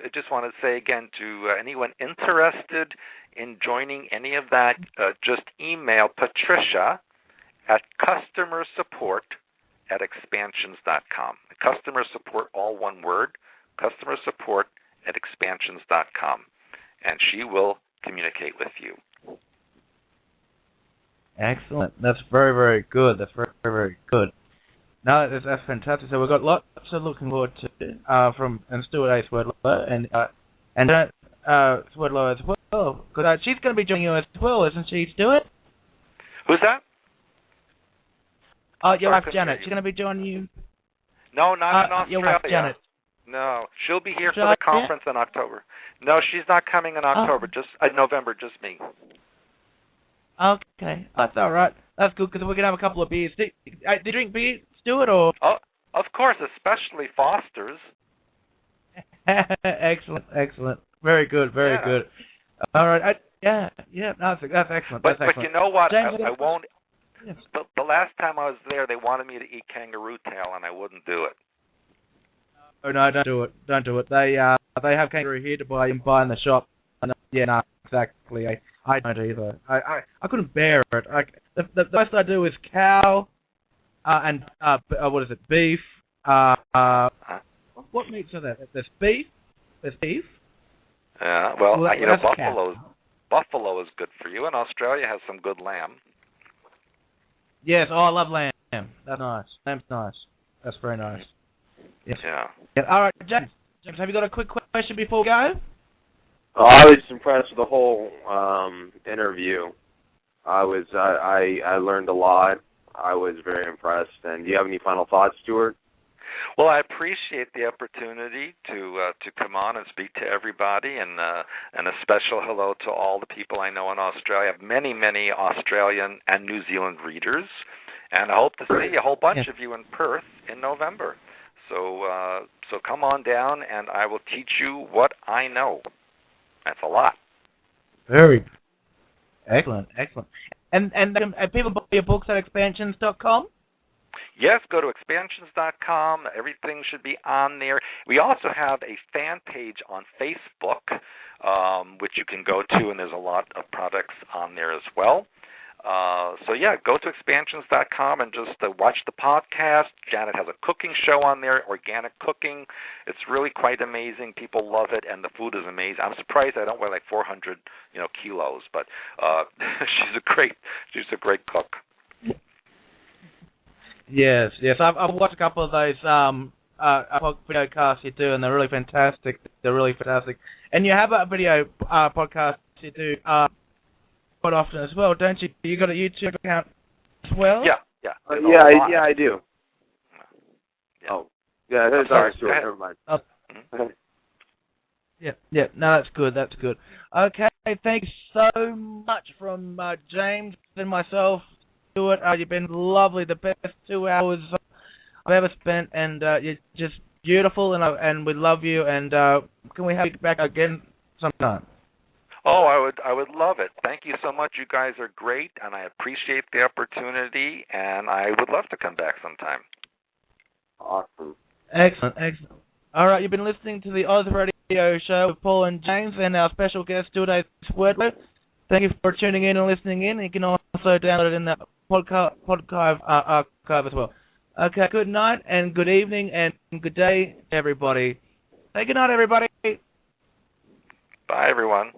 say again to anyone interested in joining any of that, just email Patricia at customersupport customersupport@expansions.com. Customer support, all one word, customersupport@expansions.com. And she will communicate with you. Excellent. That's very, very good. That's very, very good. No, that's fantastic. So we've got lots of looking forward to from Stewart A. Swerdlow and Swerdlow as well. Because she's going to be joining you as well, isn't she, Stewart? Who's that? Your wife Janet. She's going to be joining you. No, not in Australia. Your wife Janet. No, she'll be here for the conference in October. No, she's not coming in October. Just November, just me. Okay, that's all right. That's good because we're gonna have a couple of beers. Do you drink beer, Stewart, or? Oh, of course, especially Foster's. Excellent, excellent. Very good, very good. All right, no, that's excellent. But excellent. you know what? James, I won't. Yes. The last time I was there, they wanted me to eat kangaroo tail, and I wouldn't do it. Oh no, don't do it. Don't do it. They have kangaroo here to buy in the shop. Yeah, no, exactly. I don't either. I couldn't bear it. The most I do is cow, and what is it? Beef. What meats are there? There's beef. There's beef. Yeah. Well, buffalo is good for you, and Australia has some good lamb. Yes. Oh, I love lamb. That's nice. Lamb's nice. That's very nice. Yes. Yeah. All right, James. Have you got a quick question before we go? I was impressed with the whole interview. I learned a lot. I was very impressed. And do you have any final thoughts, Stewart? Well, I appreciate the opportunity to come on and speak to everybody, and a special hello to all the people I know in Australia. I have many Australian and New Zealand readers, and I hope to see a whole bunch of you in Perth in November. So come on down, and I will teach you what I know. That's a lot. Very excellent. And people buy your books at expansions.com? Yes, go to expansions.com. Everything should be on there. We also have a fan page on Facebook, which you can go to, and there's a lot of products on there as well. Go to expansions.com and just watch the podcast. Janet has a cooking show on there, organic cooking. It's really quite amazing. People love it, and the food is amazing. I'm surprised I don't weigh like 400, kilos, but she's a great cook. Yes. I've watched a couple of those video casts you do, and they're really fantastic. And you have a video podcast you do quite often as well, don't you? You got a YouTube account as well? Yeah. I do. Yeah. Oh, yeah. Sorry, Stuart. Never mind. Oh. Yeah. No, that's good. Okay, thanks so much from James and myself. Stuart, you've been lovely. The best 2 hours I've ever spent, and you're just beautiful, and we love you. And can we have you back again sometime? Oh, I would love it. Thank you so much. You guys are great, and I appreciate the opportunity, and I would love to come back sometime. Awesome. Excellent. All right, you've been listening to the Oz Radio Show with Paul and James and our special guest, Stewart A. Swerdlow. Thank you for tuning in and listening in. You can also download it in the podcast archive as well. Okay, good night and good evening and good day, everybody. Say good night, everybody. Bye, everyone.